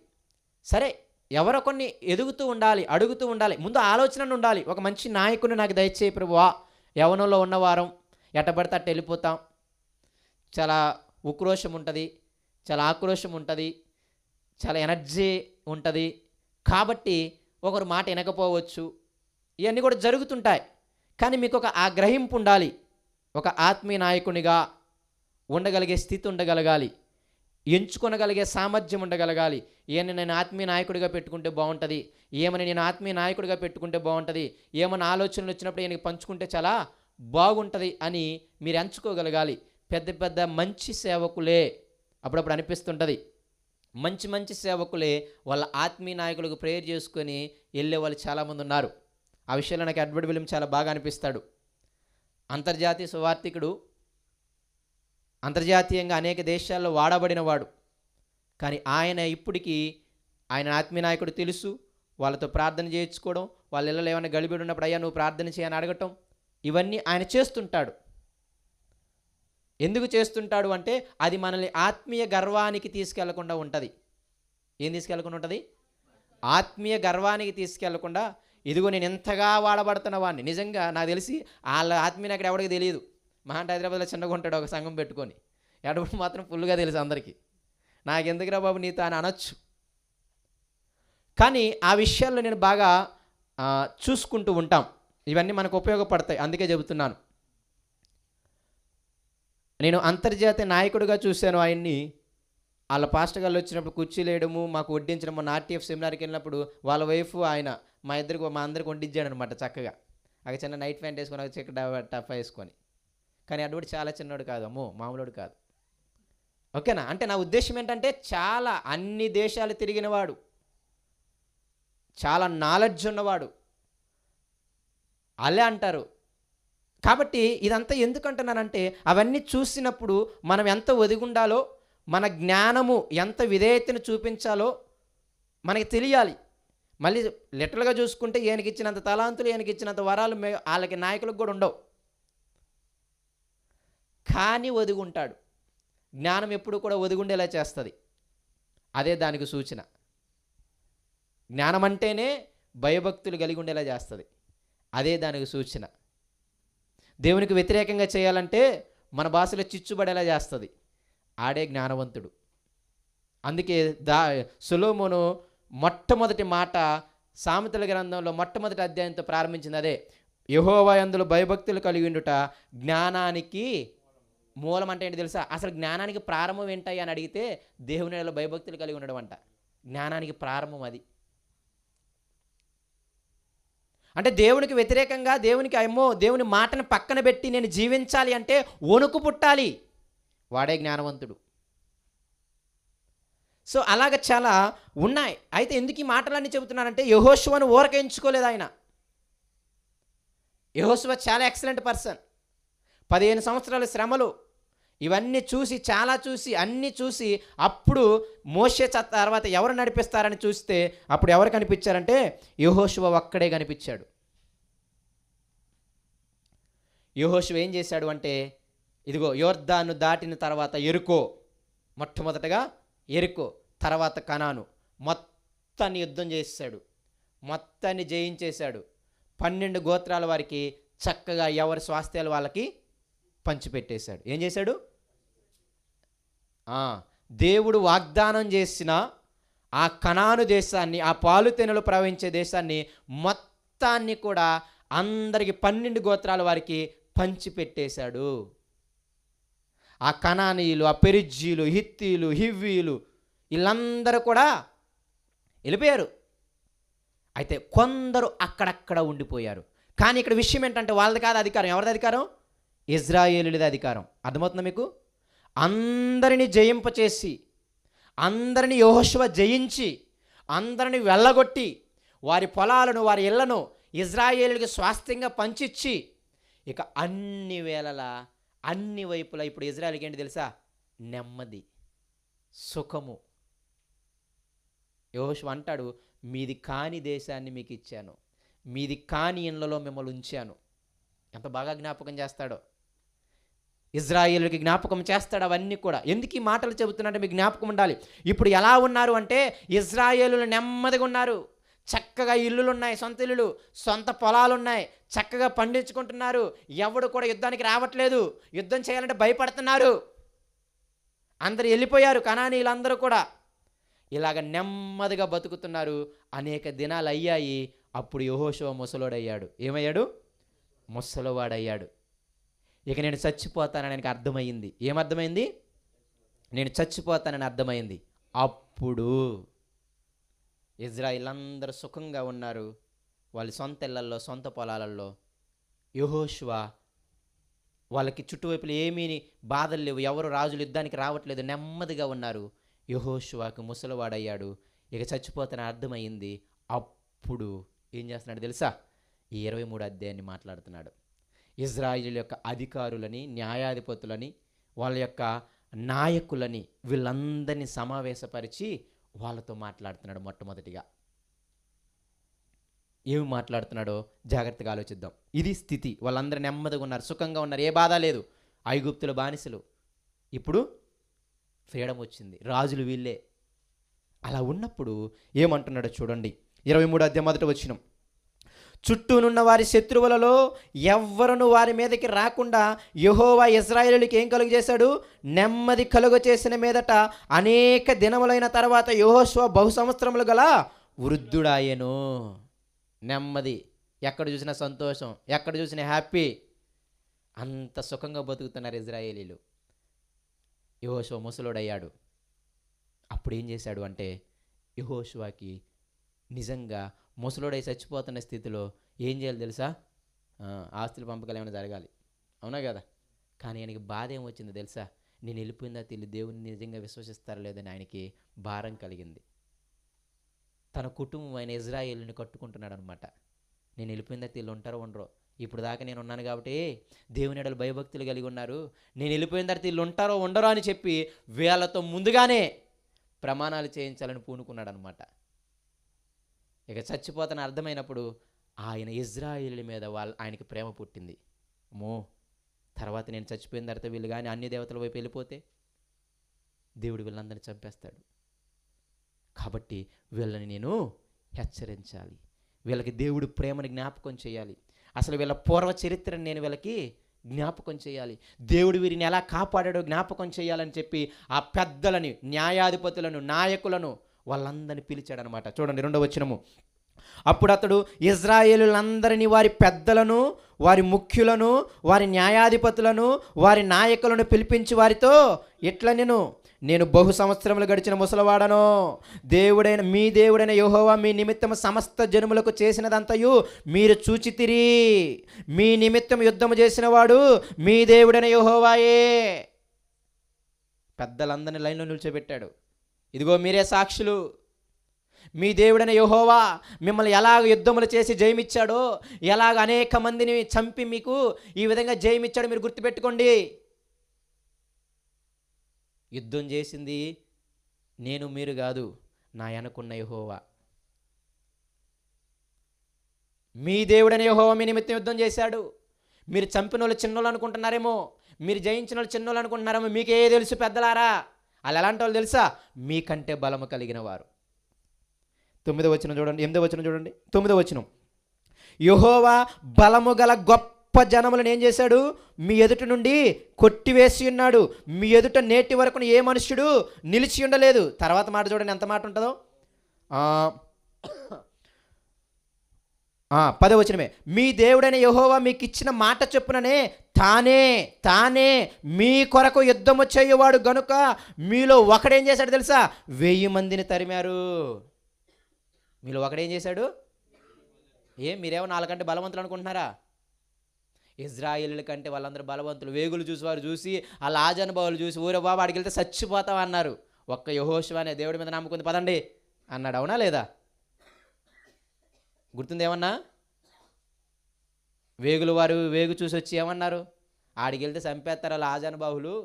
సరే, ఎవరో కొన్ని ఎదుగుతూ ఉండాలి, అడుగుతూ ఉండాలి, ముందు ఆలోచన ఉండాలి. ఒక మంచి నాయకుని నాకు దయచేయి ప్రభువా. యవనంలో ఉన్నవారం ఎట్టబడితే అట్ట వెళ్ళిపోతాం, చాలా ఉక్రోషం ఉంటుంది, చాలా ఆక్రోషం ఉంటుంది, చాలా ఎనర్జీ ఉంటుంది. కాబట్టి ఒకరు మాట వినకపోవచ్చు, ఇవన్నీ కూడా జరుగుతుంటాయి. కానీ మీకు ఒక ఆ గ్రహింపు ఉండాలి. ఒక ఆత్మీయ నాయకునిగా ఉండగలిగే స్థితి ఉండగలగాలి, ఎంచుకొనగలిగే సామర్థ్యం ఉండగలగాలి. ఈయన నేను ఆత్మీయ నాయకుడిగా పెట్టుకుంటే బాగుంటుంది, ఏమని నేను ఆత్మీయ నాయకుడిగా పెట్టుకుంటే బాగుంటుంది, ఏమైనా ఆలోచనలు వచ్చినప్పుడు ఈయనకి పంచుకుంటే చాలా బాగుంటుంది అని మీరు ఎంచుకోగలగాలి. పెద్ద పెద్ద మంచి సేవకులే అప్పుడప్పుడు అనిపిస్తుంటుంది, మంచి మంచి సేవకులే వాళ్ళ ఆత్మీయ నాయకులకు ప్రేయర్ చేసుకొని వెళ్ళే వాళ్ళు చాలామంది ఉన్నారు. ఆ విషయంలో నాకు ఎడ్వర్డ్ విలియం చాలా బాగా అనిపిస్తాడు. అంతర్జాతీయ సువార్థికుడు, అంతర్జాతీయంగా అనేక దేశాల్లో వాడబడినవాడు. కానీ ఆయన ఇప్పటికీ ఆయన ఆత్మీయ నాయకుడు తెలుసు, వాళ్ళతో ప్రార్థన చేయించుకోవడం, వాళ్ళ ఇళ్ళలో ఏమైనా గలిబిడి ఉన్నప్పుడు అయ్యా నువ్వు ప్రార్థన చేయని అడగటం, ఇవన్నీ ఆయన చేస్తుంటాడు. ఎందుకు చేస్తుంటాడు అంటే అది మనల్ని ఆత్మీయ గర్వానికి తీసుకెళ్లకుండా ఉంటుంది. ఏం తీసుకెళ్లకుండా ఉంటుంది? ఆత్మీయ గర్వానికి తీసుకెళ్లకుండా, ఇదిగో నేను ఎంతగా వాడబడుతున్న వాడిని. నిజంగా నాకు తెలిసి వాళ్ళ ఆత్మీయ నాయకుడు ఎవరికి తెలియదు. మహా హైదరాబాద్లో చిన్నగా ఉంటాడు ఒక సంఘం పెట్టుకొని, ఎడబడి మాత్రం ఫుల్గా తెలుసు అందరికీ. నాకెందుకురా బాబు నీతో అని అనొచ్చు. కానీ ఆ విషయాల్లో నేను బాగా చూసుకుంటూ ఉంటాం. ఇవన్నీ మనకు ఉపయోగపడతాయి, అందుకే చెబుతున్నాను. నేను అంతర్జాతీయ నాయకుడిగా చూశాను ఆయన్ని. వాళ్ళ పాస్టర్ గారు వచ్చినప్పుడు కుర్చీలు వేయడము, మాకు వడ్డించడం. మొన్న ఆర్టీఎఫ్ సెమినార్కి వెళ్ళినప్పుడు వాళ్ళ వైఫ్ ఆయన మా అందరికి వడ్డించాడు అనమాట చక్కగా. అక్కడ చిన్న నైట్ ప్యాంట్ వేసుకొని, ఒక చెక్క టఫ్ వేసుకొని. కానీ అటువంటి చాలా చిన్నోడు కాదు, అమ్మో మామూలుడు కాదు. ఓకేనా? అంటే నా ఉద్దేశం ఏంటంటే చాలా అన్ని దేశాలు తిరిగినవాడు, చాలా నాలెడ్జ్ ఉన్నవాడు అలా అంటారు. కాబట్టి ఇదంతా ఎందుకంటున్నానంటే అవన్నీ చూసినప్పుడు మనం ఎంత ఒదిగుండాలో, మన జ్ఞానము ఎంత విధేయతను చూపించాలో మనకి తెలియాలి. మళ్ళీ లిటరల్గా చూసుకుంటే ఈయనకి ఇచ్చినంత తలాంతులు, ఈయనకి ఇచ్చినంత వరాలు వాళ్ళకి నాయకులకు కూడా ఉండవు. కానీ ఒదిగుంటాడు. జ్ఞానం ఎప్పుడు కూడా ఒదిగుండేలా చేస్తుంది. అదే దానికి సూచన. జ్ఞానం అంటేనే భయభక్తులు కలిగి ఉండేలా చేస్తుంది. అదే దానికి సూచన. దేవునికి వ్యతిరేకంగా చేయాలంటే మన భాషలో చిచ్చుబడేలా చేస్తుంది. ఆడే జ్ఞానవంతుడు. అందుకే సొలొమోను మొట్టమొదటి మాట సామెతల గ్రంథంలో మొట్టమొదటి అధ్యాయంతో ప్రారంభించింది అదే. యెహోవా యందు భయభక్తులు కలిగి ఉండుట జ్ఞానానికి మూలం. అంటే ఏంటి తెలుసా? అసలు జ్ఞానానికి ప్రారంభం ఏంటాయి అని అడిగితే దేవునిలో భయభక్తులు కలిగి ఉండడం అంట జ్ఞానానికి ప్రారంభం. అది అంటే దేవునికి వ్యతిరేకంగా, దేవుని మాటను పక్కన పెట్టి నేను జీవించాలి అంటే వణుకు పుట్టాలి. వాడే జ్ఞానవంతుడు. సో అలాగ చాలా ఉన్నాయి. అయితే ఎందుకు ఈ మాటలన్నీ చెబుతున్నానంటే యెహోషువను ఊరక ఎంచుకోలేదు ఆయన. యెహోషువ చాలా ఎక్సలెంట్ పర్సన్. 15 సంవత్సరాల శ్రమలు ఇవన్నీ చూసి, చాలా చూసి, అన్నీ చూసి, అప్పుడు మోషే తర్వాత ఎవరు నడిపిస్తారని చూస్తే అప్పుడు ఎవరు కనిపించారంటే యెహోషువ ఒక్కడే కనిపించాడు. యెహోషువ ఏం చేశాడు అంటే, ఇదిగో యోర్దాను దాటిన తర్వాత యెరికో, మొట్టమొదటగా యెరికో, తర్వాత కనాను, మొత్తాన్ని యుద్ధం చేశాడు, మొత్తాన్ని జయించేశాడు. 12 గోత్రాల వారికి చక్కగా ఎవరి స్వాస్థ్యాలు వాళ్ళకి పంచిపెట్టేశాడు. ఏం చేశాడు? దేవుడు వాగ్దానం చేసిన ఆ కనాను దేశాన్ని, ఆ పాలుతెనలు ప్రవహించే దేశాన్ని మొత్తాన్ని కూడా అందరికి 12 గోత్రాల వారికి పంచిపెట్టేశాడు. ఆ కనానీయులు, ఆ పెరిజ్జీలు, హిత్తీలు, హివ్వీలు వీళ్ళందరూ కూడా వెళ్ళిపోయారు. అయితే కొందరు అక్కడక్కడ ఉండిపోయారు. కానీ ఇక్కడ విషయం ఏంటంటే వాళ్ళది కాదు అధికారం. ఎవరిది అధికారం? ఇజ్రాయేలుది అధికారం. అర్థమవుతుందా మీకు? అందరినీ జయింపచేసి, అందరినీ యెహోషువ జయించి, అందరినీ వెళ్ళగొట్టి, వారి పొలాలను, వారి ఇళ్లను ఇజ్రాయేలుకి స్వాస్థ్యంగా పంచిచ్చి, ఇక అన్ని వేళలా అన్ని వైపులా ఇప్పుడు ఇజ్రాయెల్కి ఏంటి తెలుసా? నెమ్మది, సుఖము. యెహోషువ అంటాడు, మీది కాని దేశాన్ని మీకు ఇచ్చాను, మీది కాని ఇళ్ళలో మిమ్మల్ని ఉంచాను. ఎంత బాగా జ్ఞాపకం చేస్తాడో. ఇజ్రాయేలుకి జ్ఞాపకం చేస్తాడు అవన్నీ కూడా. ఎందుకు ఈ మాటలు చెబుతున్నాడంటే మీకు జ్ఞాపకం ఉండాలి. ఇప్పుడు ఎలా ఉన్నారు అంటే ఇజ్రాయేలులు నెమ్మదిగా ఉన్నారు. చక్కగా ఇల్లులు ఉన్నాయి, సొంత ఇల్లులు, సొంత పొలాలు ఉన్నాయి, చక్కగా పండించుకుంటున్నారు. ఎవడు కూడా యుద్ధానికి రావట్లేదు. యుద్ధం చేయాలంటే భయపడుతున్నారు. అందరు వెళ్ళిపోయారు, కనానీయులందరూ కూడా. ఇలాగ నెమ్మదిగా బతుకుతున్నారు. అనేక దినాలు అయ్యాయి. అప్పుడు యెహోషువ ముసలోడయ్యాడు. ఏమయ్యాడు? ముసలివాడయ్యాడు. ఇక నేను చచ్చిపోతానని ఆయనకి అర్థమైంది. ఏమర్థమైంది? నేను చచ్చిపోతానని అర్థమైంది. అప్పుడు ఇజ్రాయిల్ అందరూ సుఖంగా ఉన్నారు, వాళ్ళ సొంత ఇళ్లల్లో, సొంత పొలాలలో. యెహోషువ వాళ్ళకి చుట్టువైపులు ఏమీ బాధలు లేవు, ఎవరు రాజులు యుద్ధానికి రావట్లేదు, నెమ్మదిగా ఉన్నారు. యెహోషువకు ముసలివాడయ్యాడు, ఇక చచ్చిపోతానని అర్థమైంది. అప్పుడు ఏం చేస్తున్నాడు తెలుసా? ఈ 23 అధ్యాయాన్ని మాట్లాడుతున్నాడు. ఇజ్రాయిల్ యొక్క అధికారులని, న్యాయాధిపతులని, వాళ్ళ యొక్క నాయకులని, వీళ్ళందరినీ సమావేశపరిచి వాళ్ళతో మాట్లాడుతున్నాడు. మొట్టమొదటిగా ఏమి మాట్లాడుతున్నాడో జాగ్రత్తగా ఆలోచిద్దాం. ఇది స్థితి. వాళ్ళందరూ నెమ్మదిగా ఉన్నారు, సుఖంగా ఉన్నారు, ఏ బాధ లేదు. ఐగుప్తుల బానిసలు, ఇప్పుడు ఫ్రీడమ్ వచ్చింది, రాజులు వీళ్ళే. అలా ఉన్నప్పుడు ఏమంటున్నాడో చూడండి. 23 అధ్యాయం 1వ వచనం. చుట్టూనున్న వారి శత్రువులలో ఎవ్వరును వారి మీదకి రాకుండా యెహోవా ఇశ్రాయేలుకి ఏం కలుగ చేశాడు? నెమ్మది కలుగ చేసిన మీదట అనేక దినములైన తర్వాత యెహోషువ బహు సంవత్సరములు గల వృద్ధుడాయెను. నెమ్మది, ఎక్కడ చూసినా సంతోషం, ఎక్కడ చూసినా హ్యాపీ. అంత సుఖంగా బతుకుతున్నారు ఇజ్రాయేలీలు. యెహోషువ ముసలోడయ్యాడు. అప్పుడు ఏం చేశాడు అంటే, యెహోషువకి నిజంగా ముసలోడై చచ్చిపోతున్న స్థితిలో ఏం చేయాలి తెలుసా? ఆస్తుల పంపకాలు ఏమైనా జరగాలి, అవునా కదా? కానీ ఆయనకి బాధ ఏమొచ్చిందో తెలుసా? నేను వెళ్ళిపోయిందా తెలియదు, దేవుని నిజంగా విశ్వసిస్తారో లేదని ఆయనకి భారం కలిగింది. తన కుటుంబం ఆయన ఇజ్రాయేలుని కట్టుకుంటున్నాడు అనమాట. నేను వెళ్ళిపోయిందా తెలియదు, ఉంటారో ఉండరో, ఇప్పుడు దాకా నేను ఉన్నాను కాబట్టి దేవుని ఎడల భయభక్తులు కలిగి ఉన్నారు, నేను వెళ్ళిపోయిన తర్వాత వీళ్ళు ఉంటారో ఉండరో అని చెప్పి వీళ్ళతో ముందుగానే ప్రమాణాలు చేయించాలని పూనుకున్నాడు అనమాట. ఇక చచ్చిపోతాను అర్థమైనప్పుడు ఆయన ఇజ్రాయేలు మీద ఆయనకి ప్రేమ పుట్టింది. అమ్మో, తర్వాత నేను చచ్చిపోయిన తర్వాత వీళ్ళు కానీ అన్ని దేవతల వైపు వెళ్ళిపోతే దేవుడు వీళ్ళందరినీ చంపేస్తాడు. కాబట్టి వీళ్ళని నేను హెచ్చరించాలి, వీళ్ళకి దేవుడు ప్రేమని జ్ఞాపకం చేయాలి, అసలు వీళ్ళ పూర్వ చరిత్రను నేను వీళ్ళకి జ్ఞాపకం చేయాలి, దేవుడు వీరిని ఎలా కాపాడాడో జ్ఞాపకం చేయాలని చెప్పి ఆ పెద్దలని, న్యాయాధిపతులను, నాయకులను వాళ్ళందరినీ పిలిచాడు అనమాట. చూడండి 2వ వచనము. అప్పుడు అతడు ఇజ్రాయేలులందరినీ, వారి పెద్దలను, వారి ముఖ్యులను, వారి న్యాయాధిపతులను, వారి నాయకులను పిలిపించి వారితో ఇట్లా నేను బహు సంవత్సరములు గడిచిన ముసలివాడను, మీ దేవుడైన యెహోవా మీ నిమిత్తము సమస్త జనములకు చేసినదంతయు మీరు చూచితిరి. మీ నిమిత్తం యుద్ధము చేసిన వాడు మీ దేవుడైన యెహోవాయే. పెద్దలందరినీ లైన్లో నిల్చోబెట్టాడు. ఇదిగో మీరే సాక్షులు, మీ దేవుడైన యెహోవా మిమ్మల్ని ఎలాగ యుద్ధములు చేసి జయమిచ్చాడో, ఎలాగ అనేక మందిని చంపి మీకు ఈ విధంగా జయమిచ్చాడో మీరు గుర్తుపెట్టుకోండి. యుద్ధం చేసింది నేను మీరు కాదు, నా వెనకున్న యెహోవా. మీ దేవుడైన యెహోవా మీ నిమిత్తం యుద్ధం చేశాడు. మీరు చంపిన వాళ్ళు చిన్నోళ్ళు అనుకుంటున్నారేమో, మీరు జయించిన వాళ్ళు చిన్నోళ్ళు అనుకుంటున్నారేమో. మీకే తెలుసు పెద్దలారా, వాళ్ళు ఎలాంటి వాళ్ళు తెలుసా? మీకంటే బలము కలిగిన వారు. 9వ వచనం చూడండి, 8వ వచనం చూడండి, 9వ వచనం. యెహోవా బలము గల గొప్ప జనములను ఏం చేశాడు? మీ ఎదుట నుండి కొట్టివేసి ఉన్నాడు. మీ ఎదుట నేటి వరకు ఏ మనుష్యుడు నిలిచి ఉండలేదు. తర్వాత మాట చూడండి ఎంత మాట ఉంటుందో. 10వ వచనమే. మీ దేవుడైన యెహోవా మీకు ఇచ్చిన మాట చొప్పుననే తానే మీ కొరకు యుద్ధము చేయవాడు గనుక మీలో ఒకడేం చేశాడు తెలుసా? 1000 మందిని తరిమారు. మీలో ఒకడేం చేశాడు? మీరేమో నాలుగంటే బలవంతులు అనుకుంటున్నారా? ఇజ్రాయేలుల కంటే వాళ్ళందరూ బలవంతులు. వేగులు చూసి వారు చూసి, ఆ లాజనుభవాలు చూసి, ఊరే బాబు ఆడికి వెళ్తే చచ్చిపోతాం అన్నారు. ఒక్క యెహోషువ అనే దేవుడి మీద నమ్ముకుంది పదండి అన్నాడు. అవునా లేదా? గుర్తుంది ఏమన్నా? వేగులు వారు వేగు చూసి వచ్చి ఏమన్నారు? ఆడికి వెళ్తే చంపేస్తారు వాళ్ళు ఆజానుబాహులు,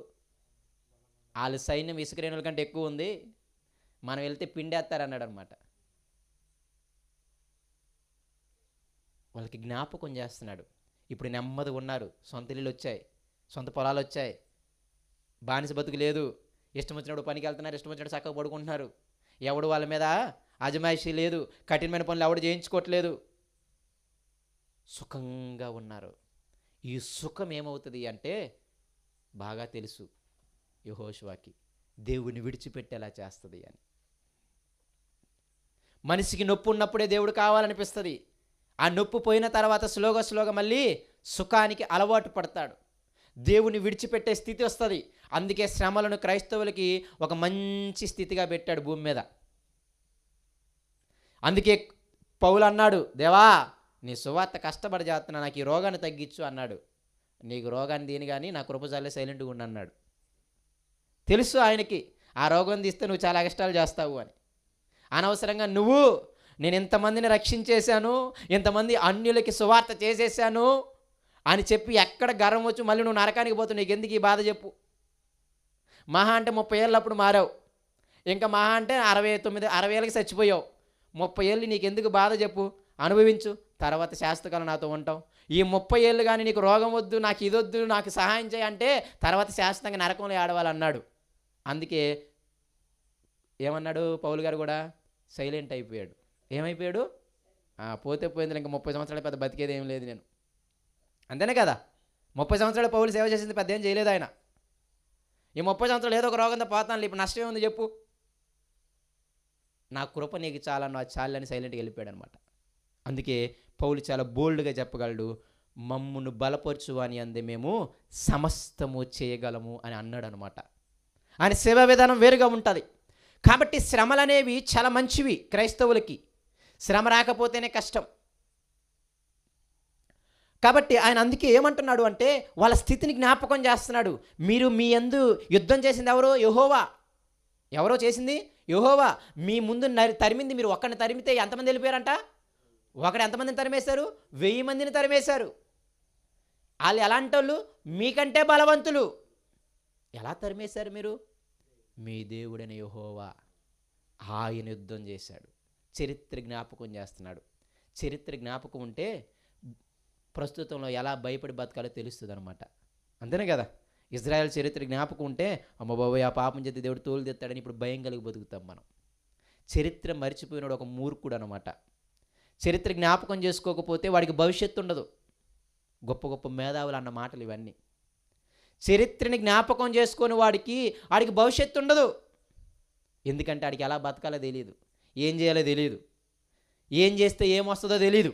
వాళ్ళ సైన్యం ఇసుకరేణుల కంటే ఎక్కువ ఉంది, మనం వెళ్తే పిండేస్తారు అన్నాడు అనమాట. వాళ్ళకి జ్ఞాపకం చేస్తున్నాడు. ఇప్పుడు నెమ్మదిగా ఉన్నారు, సొంత ఇల్లులు వచ్చాయి, సొంత పొలాలు వచ్చాయి, బానిస బతుకు లేదు, ఇష్టం వచ్చినప్పుడు పనికి వెళ్తున్నారు, ఇష్టం వచ్చినప్పుడు చక్కగా పడుకుంటున్నారు, ఎవడు వాళ్ళ మీద అజమాయిషీ లేదు, కఠినమైన పనులు ఎవడు చేయించుకోవట్లేదు, సుఖంగా ఉన్నారు. ఈ సుఖం ఏమవుతుంది అంటే బాగా తెలుసు యెహోషువకి, దేవుని విడిచిపెట్టేలా చేస్తుంది అని. మనిషికి నొప్పి ఉన్నప్పుడే దేవుడు కావాలనిపిస్తుంది. ఆ నొప్పి పోయిన తర్వాత స్లోగా మళ్ళీ సుఖానికి అలవాటు పడతాడు, దేవుని విడిచిపెట్టే స్థితి వస్తుంది. అందుకే శ్రమలను క్రైస్తవులకి ఒక మంచి స్థితిగా పెట్టాడు భూమి మీద. అందుకే పౌలు అన్నాడు, దేవా నీ సువార్త కష్టపడి చేస్తున్నా, నాకు ఈ రోగాన్ని తగ్గించు అన్నాడు. నీకు రోగాన్ని దీని కానీ నా కృపజాలే సైలెంట్గా ఉండి అన్నాడు. తెలుసు ఆయనకి ఆ రోగం తీస్తే నువ్వు చాలా కష్టాలు చేస్తావు అని. అనవసరంగా నేను ఇంతమందిని రక్షించేశాను, ఇంతమంది అన్యులకి సువార్త చేసేసాను అని చెప్పి ఎక్కడ గర్వం వచ్చి మళ్ళీ నువ్వు నరకానికి పోతావు, నీకు ఎందుకు ఈ బాధ చెప్పు. మహా అంటే 30 ఏళ్ళప్పుడు మారావు, ఇంకా మహా అంటే 60 ఏళ్ళకి చచ్చిపోయావు. 30 ఏళ్ళు నీకు ఎందుకు బాధ చెప్పు, అనుభవించు, తర్వాత శాశ్వతకాలం నాతో ఉంటావు. ఈ 30 ఏళ్ళు కానీ నీకు రోగం వద్దు, నాకు ఇదొద్దు, నాకు సహాయం చేయి అంటే తర్వాత శాశ్వతంగా నరకంలో ఆడవాలన్నాడు. అందుకే ఏమన్నాడు పౌలు గారు కూడా, సైలెంట్ అయిపోయాడు. ఏమైపోయాడు? పోతే పోయింది, ఇంకా 30 సంవత్సరాలు పెద్ద బతికేది ఏం లేదు నేను, అంతేనే కదా. 30 సంవత్సరాలు పౌలు సేవ చేసింది పెద్ద ఏం చేయలేదు ఆయన. ఈ 30 సంవత్సరాలు ఏదో ఒక రోగంతో పోతాను, ఇప్పుడు నష్టం ఏముంది చెప్పు, నా కృప నీకు చాలన్నా చాలని సైలెంట్గా వెళ్ళిపోయాడు అనమాట. అందుకే పౌలు చాలా బోల్డ్గా చెప్పగలడు, మమ్మును బలపరచు అని అందే మేము సమస్తము చేయగలము అని అన్నాడు అనమాట. ఆయన సేవా విధానం వేరుగా ఉంటుంది. కాబట్టి శ్రమలు అనేవి చాలా మంచివి. క్రైస్తవులకి శ్రమ రాకపోతేనే కష్టం. కాబట్టి ఆయన అందుకే ఏమంటున్నాడు అంటే వాళ్ళ స్థితిని జ్ఞాపకం చేస్తున్నాడు. మీరు మీ యందు యుద్ధం చేసింది ఎవరో? యెహోవా. ఎవరో చేసింది? యెహోవా. మీ ముందు తరిమింది మీరు ఒక్కడిని తరిమితే ఎంతమంది వెళ్ళిపోయారంట? ఒకడు ఎంతమందిని తరిమేశారు? 1000 మందిని తరిమేశారు. వాళ్ళు ఎలాంటి వాళ్ళు? మీకంటే బలవంతులు. ఎలా తరిమేశారు మీరు? మీ దేవుడైన యెహోవా, ఆయన యుద్ధం చేశాడు. చరిత్ర జ్ఞాపకం చేస్తున్నాడు. చరిత్ర జ్ఞాపకం ఉంటే ప్రస్తుతంలో ఎలా భయపడి బతకాలో తెలుస్తుంది అనమాట. అంతేనే కదా. ఇజ్రాయెల్ చరిత్ర జ్ఞాపకం ఉంటే అమ్మ బాబోయ్ ఆ పాపం చేస్తే దేవుడు తోలు తెస్తాడని ఇప్పుడు భయం కలిగి బతుకుతాం మనం. చరిత్ర మర్చిపోయినాడు ఒక మూర్ఖుడు అనమాట. చరిత్ర జ్ఞాపకం చేసుకోకపోతే వాడికి భవిష్యత్తు ఉండదు. గొప్ప గొప్ప మేధావులు అన్న మాటలు ఇవన్నీ. చరిత్రని జ్ఞాపకం చేసుకొని వాడికి భవిష్యత్తు ఉండదు. ఎందుకంటే వాడికి ఎలా బతకాలో తెలియదు, ఏం చేయాలో తెలియదు, ఏం చేస్తే ఏమొస్తుందో తెలియదు.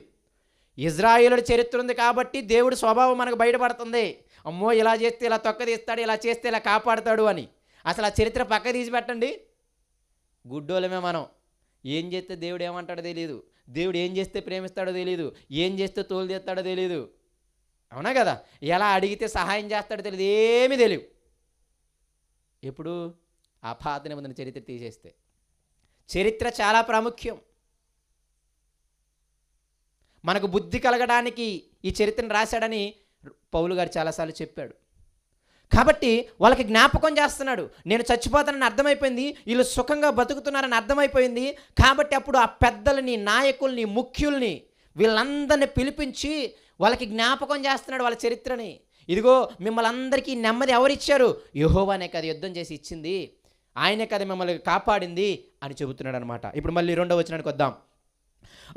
ఇజ్రాయేలుడి చరిత్ర ఉంది కాబట్టి దేవుడి స్వభావం మనకు బయటపడుతుంది. అమ్మో ఇలా చేస్తే ఇలా తొక్క తీస్తాడు, ఇలా చేస్తే ఇలా కాపాడుతాడు అని. అసలు ఆ చరిత్ర పక్క తీసి పెట్టండి, గుడ్డోలమే మనం. ఏం చేస్తే దేవుడు ఏమంటాడో తెలియదు, దేవుడు ఏం చేస్తే ప్రేమిస్తాడో తెలియదు, ఏం చేస్తే తోలు తీస్తాడో తెలియదు. అవునా కదా. ఎలా అడిగితే సహాయం చేస్తాడో తెలియదు, ఏమీ తెలియదు. ఎప్పుడు ఆ పాత నిబంధన చరిత్ర తీసేస్తే. చరిత్ర చాలా ప్రాముఖ్యం. మనకు బుద్ధి కలగడానికి ఈ చరిత్రను రాశాడని పౌలు గారు చాలాసార్లు చెప్పాడు. కాబట్టి వాళ్ళకి జ్ఞాపకం చేస్తున్నాడు. నేను చచ్చిపోతానని అర్థమైపోయింది, వీళ్ళు సుఖంగా బతుకుతున్నారని అర్థమైపోయింది. కాబట్టి అప్పుడు ఆ పెద్దలని, నాయకుల్ని, ముఖ్యుల్ని వీళ్ళందరినీ పిలిపించి వాళ్ళకి జ్ఞాపకం చేస్తున్నాడు వాళ్ళ చరిత్రని. ఇదిగో మిమ్మల్ని అందరికీ నెమ్మది ఎవరిచ్చారు? యెహోవానే కదా యుద్ధం చేసి ఇచ్చింది, ఆయనే కదా మిమ్మల్ని కాపాడింది అని చెబుతున్నాడు అనమాట. ఇప్పుడు మళ్ళీ 2వ వచనానికి వద్దాం.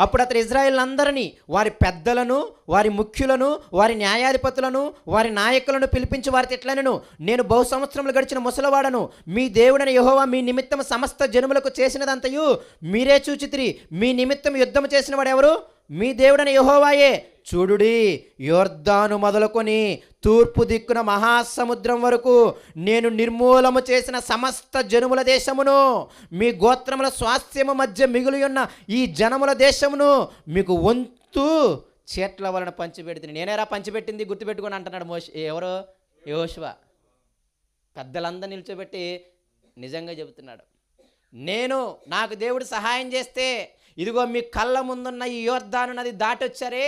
అప్పుడు అతడు ఇజ్రాయేలునందరినీ, వారి పెద్దలను, వారి ముఖ్యులను, వారి న్యాయాధిపతులను, వారి నాయకులను పిలిపించి వారితో ఇట్లనెను, నేను బహు సంవత్సరములు గడిచిన ముసలివాడను. మీ దేవుడైన యెహోవా మీ నిమిత్తం సమస్త జనములకు చేసినదంతయు మీరే చూచితిరి. మీ నిమిత్తం యుద్ధం చేసిన వాడు ఎవరు? మీ దేవుడైన యెహోవాయే. చూడుడి, యొర్దాను మొదలుకొని తూర్పు దిక్కున మహాసముద్రం వరకు నేను నిర్మూలము చేసిన సమస్త జనముల దేశమును, మీ గోత్రముల స్వాస్థ్యము మధ్య మిగిలి ఉన్న ఈ జనముల దేశమును మీకు వంతు చేట్ల వలన పంచిపెడుతుంది. నేనేరా పంచిపెట్టింది గుర్తుపెట్టుకొని అంటున్నాడు ఎవరు? యెహోషువ. పెద్దలందరూ నిల్చోబెట్టి నిజంగా చెబుతున్నాడు, నాకు దేవుడు సహాయం చేస్తే ఇదిగో మీ కళ్ళ ముందున్న ఈ యొర్దాను నది దాటొచ్చారే,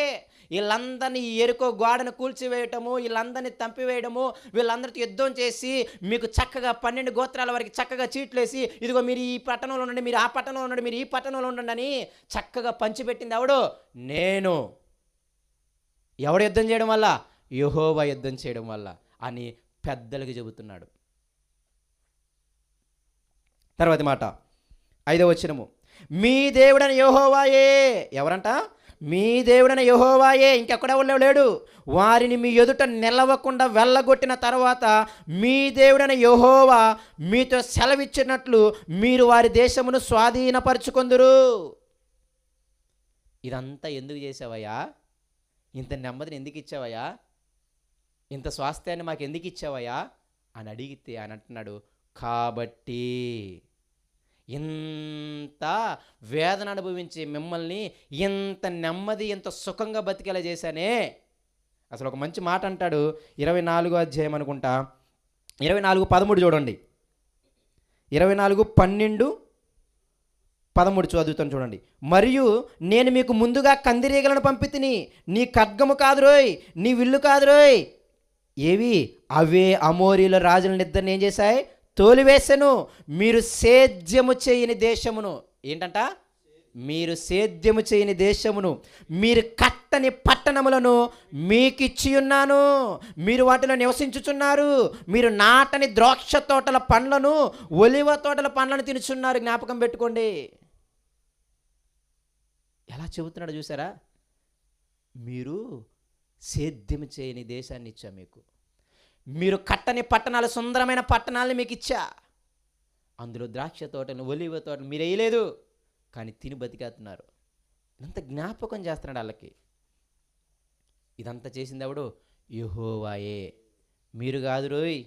వీళ్ళందరినీ ఈ యెరికో గోడను కూల్చివేయటము, వీళ్ళందరినీ చంపివేయడము, వీళ్ళందరితో యుద్ధం చేసి మీకు చక్కగా 12 గోత్రాల వరకు చక్కగా చీట్లేసి, ఇదిగో మీరు ఈ పట్టణంలో ఉండండి, మీరు ఆ పట్టణంలో ఉండండి, మీరు ఈ పట్టణంలో ఉండండి అని చక్కగా పంచిపెట్టింది ఎవడు? నేను. ఎవడు యుద్ధం చేయడం వల్ల? యెహోవా యుద్ధం చేయడం వల్ల అని పెద్దలకు చెబుతున్నాడు. తర్వాతి మాట 5వ వచనము, మీ దేవుడైన యెహోవాయే. ఎవరంట? మీ దేవుడైన యెహోవాయే, ఇంకెక్కడెవడో లేడు. వారిని మీ ఎదుట నిలవకుండా వెళ్ళగొట్టిన తర్వాత మీ దేవుడైన యెహోవా మీతో సెలవిచ్చినట్లు మీరు వారి దేశమును స్వాధీనపరుచుకొందురు. ఇదంతా ఎందుకు చేసావయ్యా? ఇంత నెమ్మదిని ఎందుకు ఇచ్చావయ్యా? ఇంత స్వాస్థ్యాన్ని మాకు ఎందుకు ఇచ్చావయ్యా అని అడిగితే ఆయన అంటున్నాడు, కాబట్టి ఇంత వేదన అనుభవించి మిమ్మల్ని ఇంత నెమ్మది, ఇంత సుఖంగా బతికేలా చేశానే. అసలు ఒక మంచి మాట అంటాడు, 24వ అధ్యాయం అనుకుంటా, 24:13 చూడండి. 24:12-13 చదువుతాను చూడండి. మరియు నేను మీకు ముందుగా కందిరీగలను పంపితిని, నీ ఖడ్గము కాదురోయ్, నీ విల్లు కాదురోయ్. ఏవి? అవే అమోరీల రాజులనిద్దరిని ఏం చేశాయి? తోలివేసెను. మీరు సేద్యము చేయని దేశమును, ఏంటంట? మీరు సేద్యము చేయని దేశమును, మీరు కట్టని పట్టణములను మీకిచ్చి ఉన్నాను. మీరు వాటిలో నివసించుచున్నారు. మీరు నాటని ద్రాక్ష తోటల పండ్లను, ఒలివ తోటల పండ్లను తినుచున్నారు. జ్ఞాపకం పెట్టుకోండి. ఎలా చెబుతున్నాడు చూసారా? మీరు సేద్యము చేయని దేశాన్ని ఇచ్చా మీకు. మీరు కట్టని పట్టణాలు, సుందరమైన పట్టణాలను మీకు ఇచ్చా. అందులో ద్రాక్ష తోటను, ఒలివ తోటను మీరు వేయలేదు, కానీ తిని బతికేస్తున్నారు. ఇదంతా జ్ఞాపకం చేస్తున్నాడు వాళ్ళకి. ఇదంతా చేసింది ఎవడు? యెహోవాయే. మీరు కాదు రోయ్,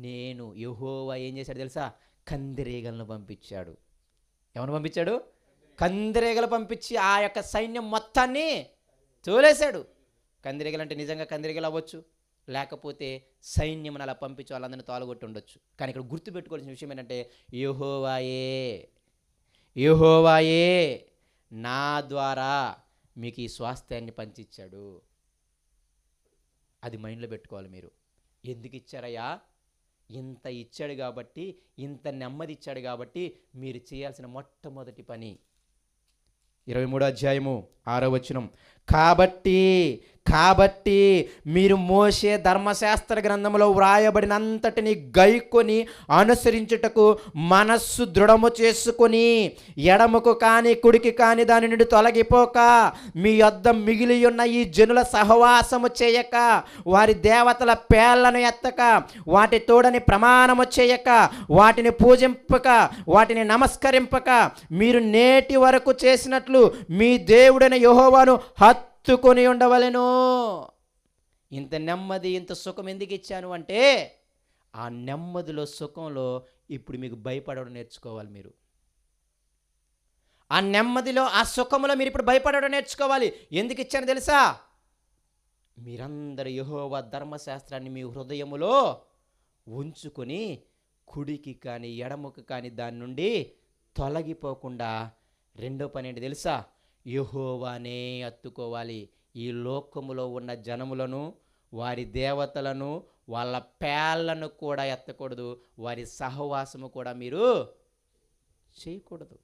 నేను. యెహోవా ఏం చేశాడు తెలుసా? కందిరీగలను పంపించాడు. ఎవరిని పంపించాడు? కందిరీగలు పంపించి ఆ యొక్క సైన్యం మొత్తాన్ని తోలేశాడు. కందిరీగలు అంటే నిజంగా కందిరీగలు అవ్వచ్చు, లేకపోతే సైన్యం అలా పంపించి వాళ్ళందరినీ తోలగొట్టి ఉండొచ్చు. కానీ ఇక్కడ గుర్తుపెట్టుకోవాల్సిన విషయం ఏంటంటే, యెహోవాయే, యెహోవాయే నా ద్వారా మీకు ఈ స్వాస్థ్యాన్ని పంచిచ్చాడు. అది మైండ్లో పెట్టుకోవాలి మీరు. ఎందుకు ఇచ్చారయ్యా? ఇంత ఇచ్చాడు కాబట్టి, ఇంత నెమ్మది ఇచ్చాడు కాబట్టి మీరు చేయాల్సిన మొట్టమొదటి పని 23వ అధ్యాయము 6వ వచనం, కాబట్టి మీరు మోషే ధర్మశాస్త్ర గ్రంథంలో వ్రాయబడినంతటిని గైకొని అనుసరించుటకు మనస్సు దృఢము చేసుకొని, ఎడమకు కానీ కుడికి కానీ దాని నుండి తొలగిపోక, మీ యొద్ద మిగిలి ఉన్న ఈ జనుల సహవాసము చేయక, వారి దేవతల పేర్లను ఎత్తక, వాటి తోడని ప్రమాణము చేయక, వాటిని పూజింపక, వాటిని నమస్కరింపక, మీరు నేటి వరకు చేసినట్లు మీ దేవుడైన యెహోవాను హత్తుకొని ఉండవలెను. ఇంత నెమ్మది, ఇంత సుఖం ఎందుకు ఇచ్చాను అంటే, ఆ నెమ్మదిలో, సుఖంలో ఇప్పుడు మీకు భయపడడం నేర్చుకోవాలి. మీరు ఆ నెమ్మదిలో, ఆ సుఖంలో మీరు ఇప్పుడు భయపడడం నేర్చుకోవాలి. ఎందుకు ఇచ్చాను తెలుసా? మీరందరూ యెహోవా ధర్మశాస్త్రాన్ని మీ హృదయములో ఉంచుకొని, కుడికి కానీ ఎడమకు కానీ దాని నుండి తొలగిపోకుండా, రెండో పని ఏంటి తెలుసా? యెహోవానే హత్తుకోవాలి. ఈ లోకములో ఉన్న జనములను, వారి దేవతలను, వాళ్ళ పేర్లను కూడా ఎత్తకూడదు. వారి సహవాసము కూడా మీరు చేయకూడదు.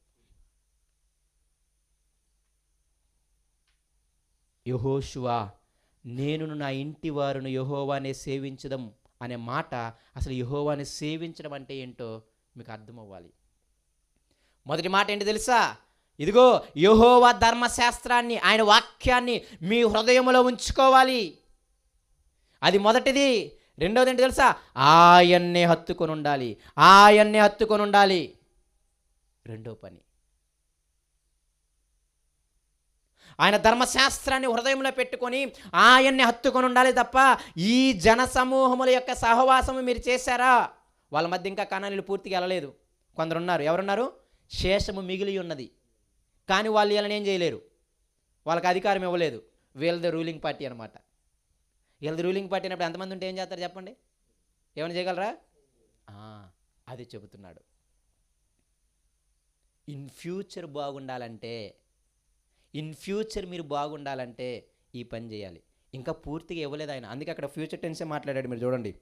యెహోషువ, నేను నా ఇంటి వారును యెహోవానే సేవించదం అనే మాట, అసలు యెహోవాని సేవించడం అంటే ఏంటో మీకు అర్థమవ్వాలి. మొదటి మాట ఏంటి తెలుసా? ఇదిగో యెహోవా ధర్మశాస్త్రాన్ని, ఆయన వాక్యాన్ని మీ హృదయంలో ఉంచుకోవాలి. అది మొదటిది. రెండవది ఏంటి తెలుసా? ఆయన్నే హత్తుకొని ఉండాలి. ఆయన్నే హత్తుకొని ఉండాలి. రెండో పని, ఆయన ధర్మశాస్త్రాన్ని హృదయంలో పెట్టుకొని ఆయన్ని హత్తుకొని ఉండాలి తప్ప, ఈ జన సమూహముల యొక్క సహవాసము మీరు చేశారా? వాళ్ళ మధ్య ఇంకా కనానీయులు పూర్తిగా వెళ్ళలేదు. కొందరు ఉన్నారు. ఎవరున్నారు? శేషము మిగిలి ఉన్నది, కానీ వాళ్ళు వీళ్ళని ఏం చేయలేరు, వాళ్ళకి అధికారం ఇవ్వలేదు. వీళ్ళది రూలింగ్ పార్టీ అనమాట. వీళ్ళది రూలింగ్ పార్టీ అయినప్పుడు ఎంతమంది ఉంటే ఏం చేస్తారు చెప్పండి? ఏమైనా చేయగలరా? అది చెబుతున్నాడు. ఇన్ ఫ్యూచర్ బాగుండాలంటే, ఇన్ ఫ్యూచర్ మీరు బాగుండాలంటే ఈ పని చేయాలి. ఇంకా పూర్తిగా ఇవ్వలేదు ఆయన, అందుకే అక్కడ ఫ్యూచర్ టెన్సే మాట్లాడాడు. మీరు చూడండి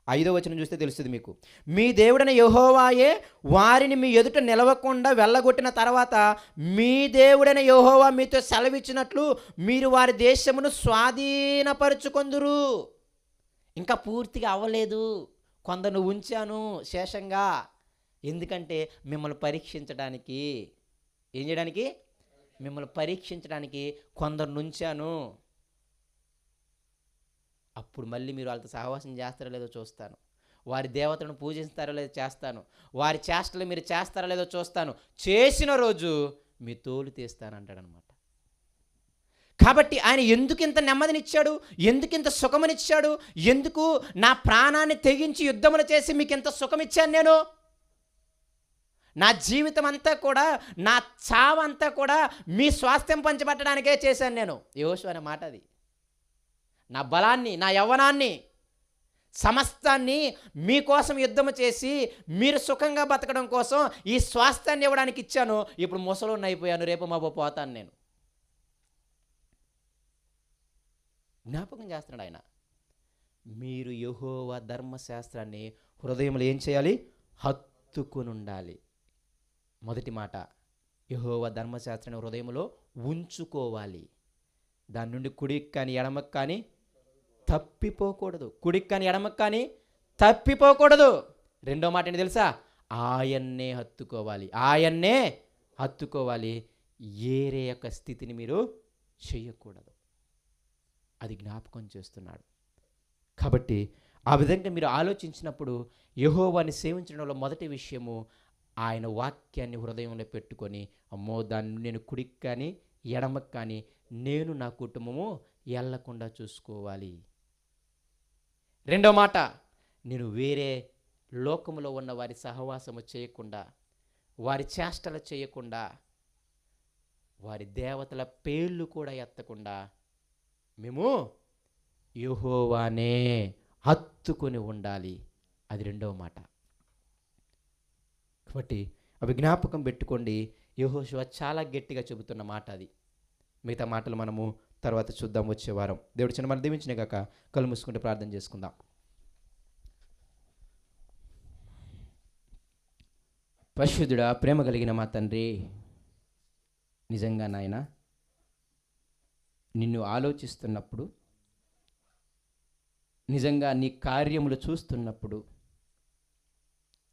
5వ వచనం చూస్తే తెలుస్తుంది మీకు. మీ దేవుడైన యెహోవాయే వారిని మీ ఎదుట నిలవకుండా వెళ్ళగొట్టిన తర్వాత మీ దేవుడైన యెహోవా మీతో సెలవిచ్చినట్లు మీరు వారి దేశమును స్వాధీనపరుచుకొందురు. ఇంకా పూర్తిగా అవ్వలేదు, కొందరు ఉంచాను శేషంగా. ఎందుకంటే మిమ్మల్ని పరీక్షించడానికి, ఏం చేయడానికి? మిమ్మల్ని పరీక్షించడానికి కొందరు ఉంచాను. అప్పుడు మళ్ళీ మీరు వాళ్ళతో సహవాసం చేస్తారో లేదో చూస్తాను, వారి దేవతలను పూజిస్తారో లేదో చేస్తాను, వారి చేష్టలు మీరు చేస్తారో లేదో చూస్తాను, చేసిన రోజు మీ తోలు తీస్తానంటాడనమాట. కాబట్టి ఆయన ఎందుకు ఇంత నెమ్మదినిచ్చాడు, ఎందుకు ఇంత సుఖమునిచ్చాడు, ఎందుకు నా ప్రాణాన్ని తెగించి యుద్ధములు చేసి మీకు ఇంత సుఖమిచ్చాను నేను? నా జీవితం అంతా కూడా, నా చావంతా కూడా మీ స్వాస్థ్యం పంచబట్టడానికే చేశాను నేను. యెహోషువ అనే మాట అది. నా బలాన్ని, నా యవ్వనాన్ని, సమస్తాన్ని మీకోసం యుద్ధము చేసి మీరు సుఖంగా బతకడం కోసం ఈ స్వాస్థ్యాన్ని ఇవ్వడానికి ఇచ్చాను. ఇప్పుడు ముసలోడిని అయిపోయాను, రేపు మాపో పోతాను నేను. జ్ఞాపకం చేస్తున్నాడు ఆయన. మీరు యెహోవా ధర్మశాస్త్రాన్ని హృదయంలో ఏం చేయాలి? హత్తుకొని ఉండాలి. మొదటి మాట, యెహోవా ధర్మశాస్త్రాన్ని హృదయంలో ఉంచుకోవాలి. దాని నుండి కుడికి కానీ ఎడమకు కానీ తప్పిపోకూడదు. కుడికి కానీ ఎడమకు కానీ తప్పిపోకూడదు. రెండో మాట ఏంటి తెలుసా? ఆయన్నే హత్తుకోవాలి. ఆయన్నే హత్తుకోవాలి. ఏరే యొక్క స్థితిని మీరు చేయకూడదు. అది జ్ఞాపకం చేస్తున్నాడు. కాబట్టి ఆ విధంగా మీరు ఆలోచించినప్పుడు యెహోవాని సేవించడంలో మొదటి విషయము ఆయన వాక్యాన్ని హృదయంలో పెట్టుకొని, అమ్మో దాన్ని నేను కుడికి కానీ ఎడమకు కానీ నేను నా కుటుంబము ఎల్లకుండా చూసుకోవాలి. రెండో మాట, నేను వేరే లోకములో ఉన్న వారి సహవాసము చేయకుండా, వారి చేష్టలు చేయకుండా, వారి దేవతల పేర్లు కూడా ఎత్తకుండా మేము యెహోవానే హత్తుకొని ఉండాలి. అది రెండవ మాట. కాబట్టి అవి జ్ఞాపకం పెట్టుకోండి. యెహోషువ చాలా గట్టిగా చెబుతున్న మాట అది. మిగతా మాటలు మనము తర్వాత చూద్దాం వచ్చే వారం. దేవుడి చిన్న మనం దీవించిన కాక కళ్ళు మూసుకుంటే ప్రార్థన చేసుకుందాం. పరిశుద్ధుడా, ప్రేమ కలిగిన మా తండ్రి, నిజంగా నాయన నిన్ను ఆలోచిస్తున్నప్పుడు, నిజంగా నీ కార్యములు చూస్తున్నప్పుడు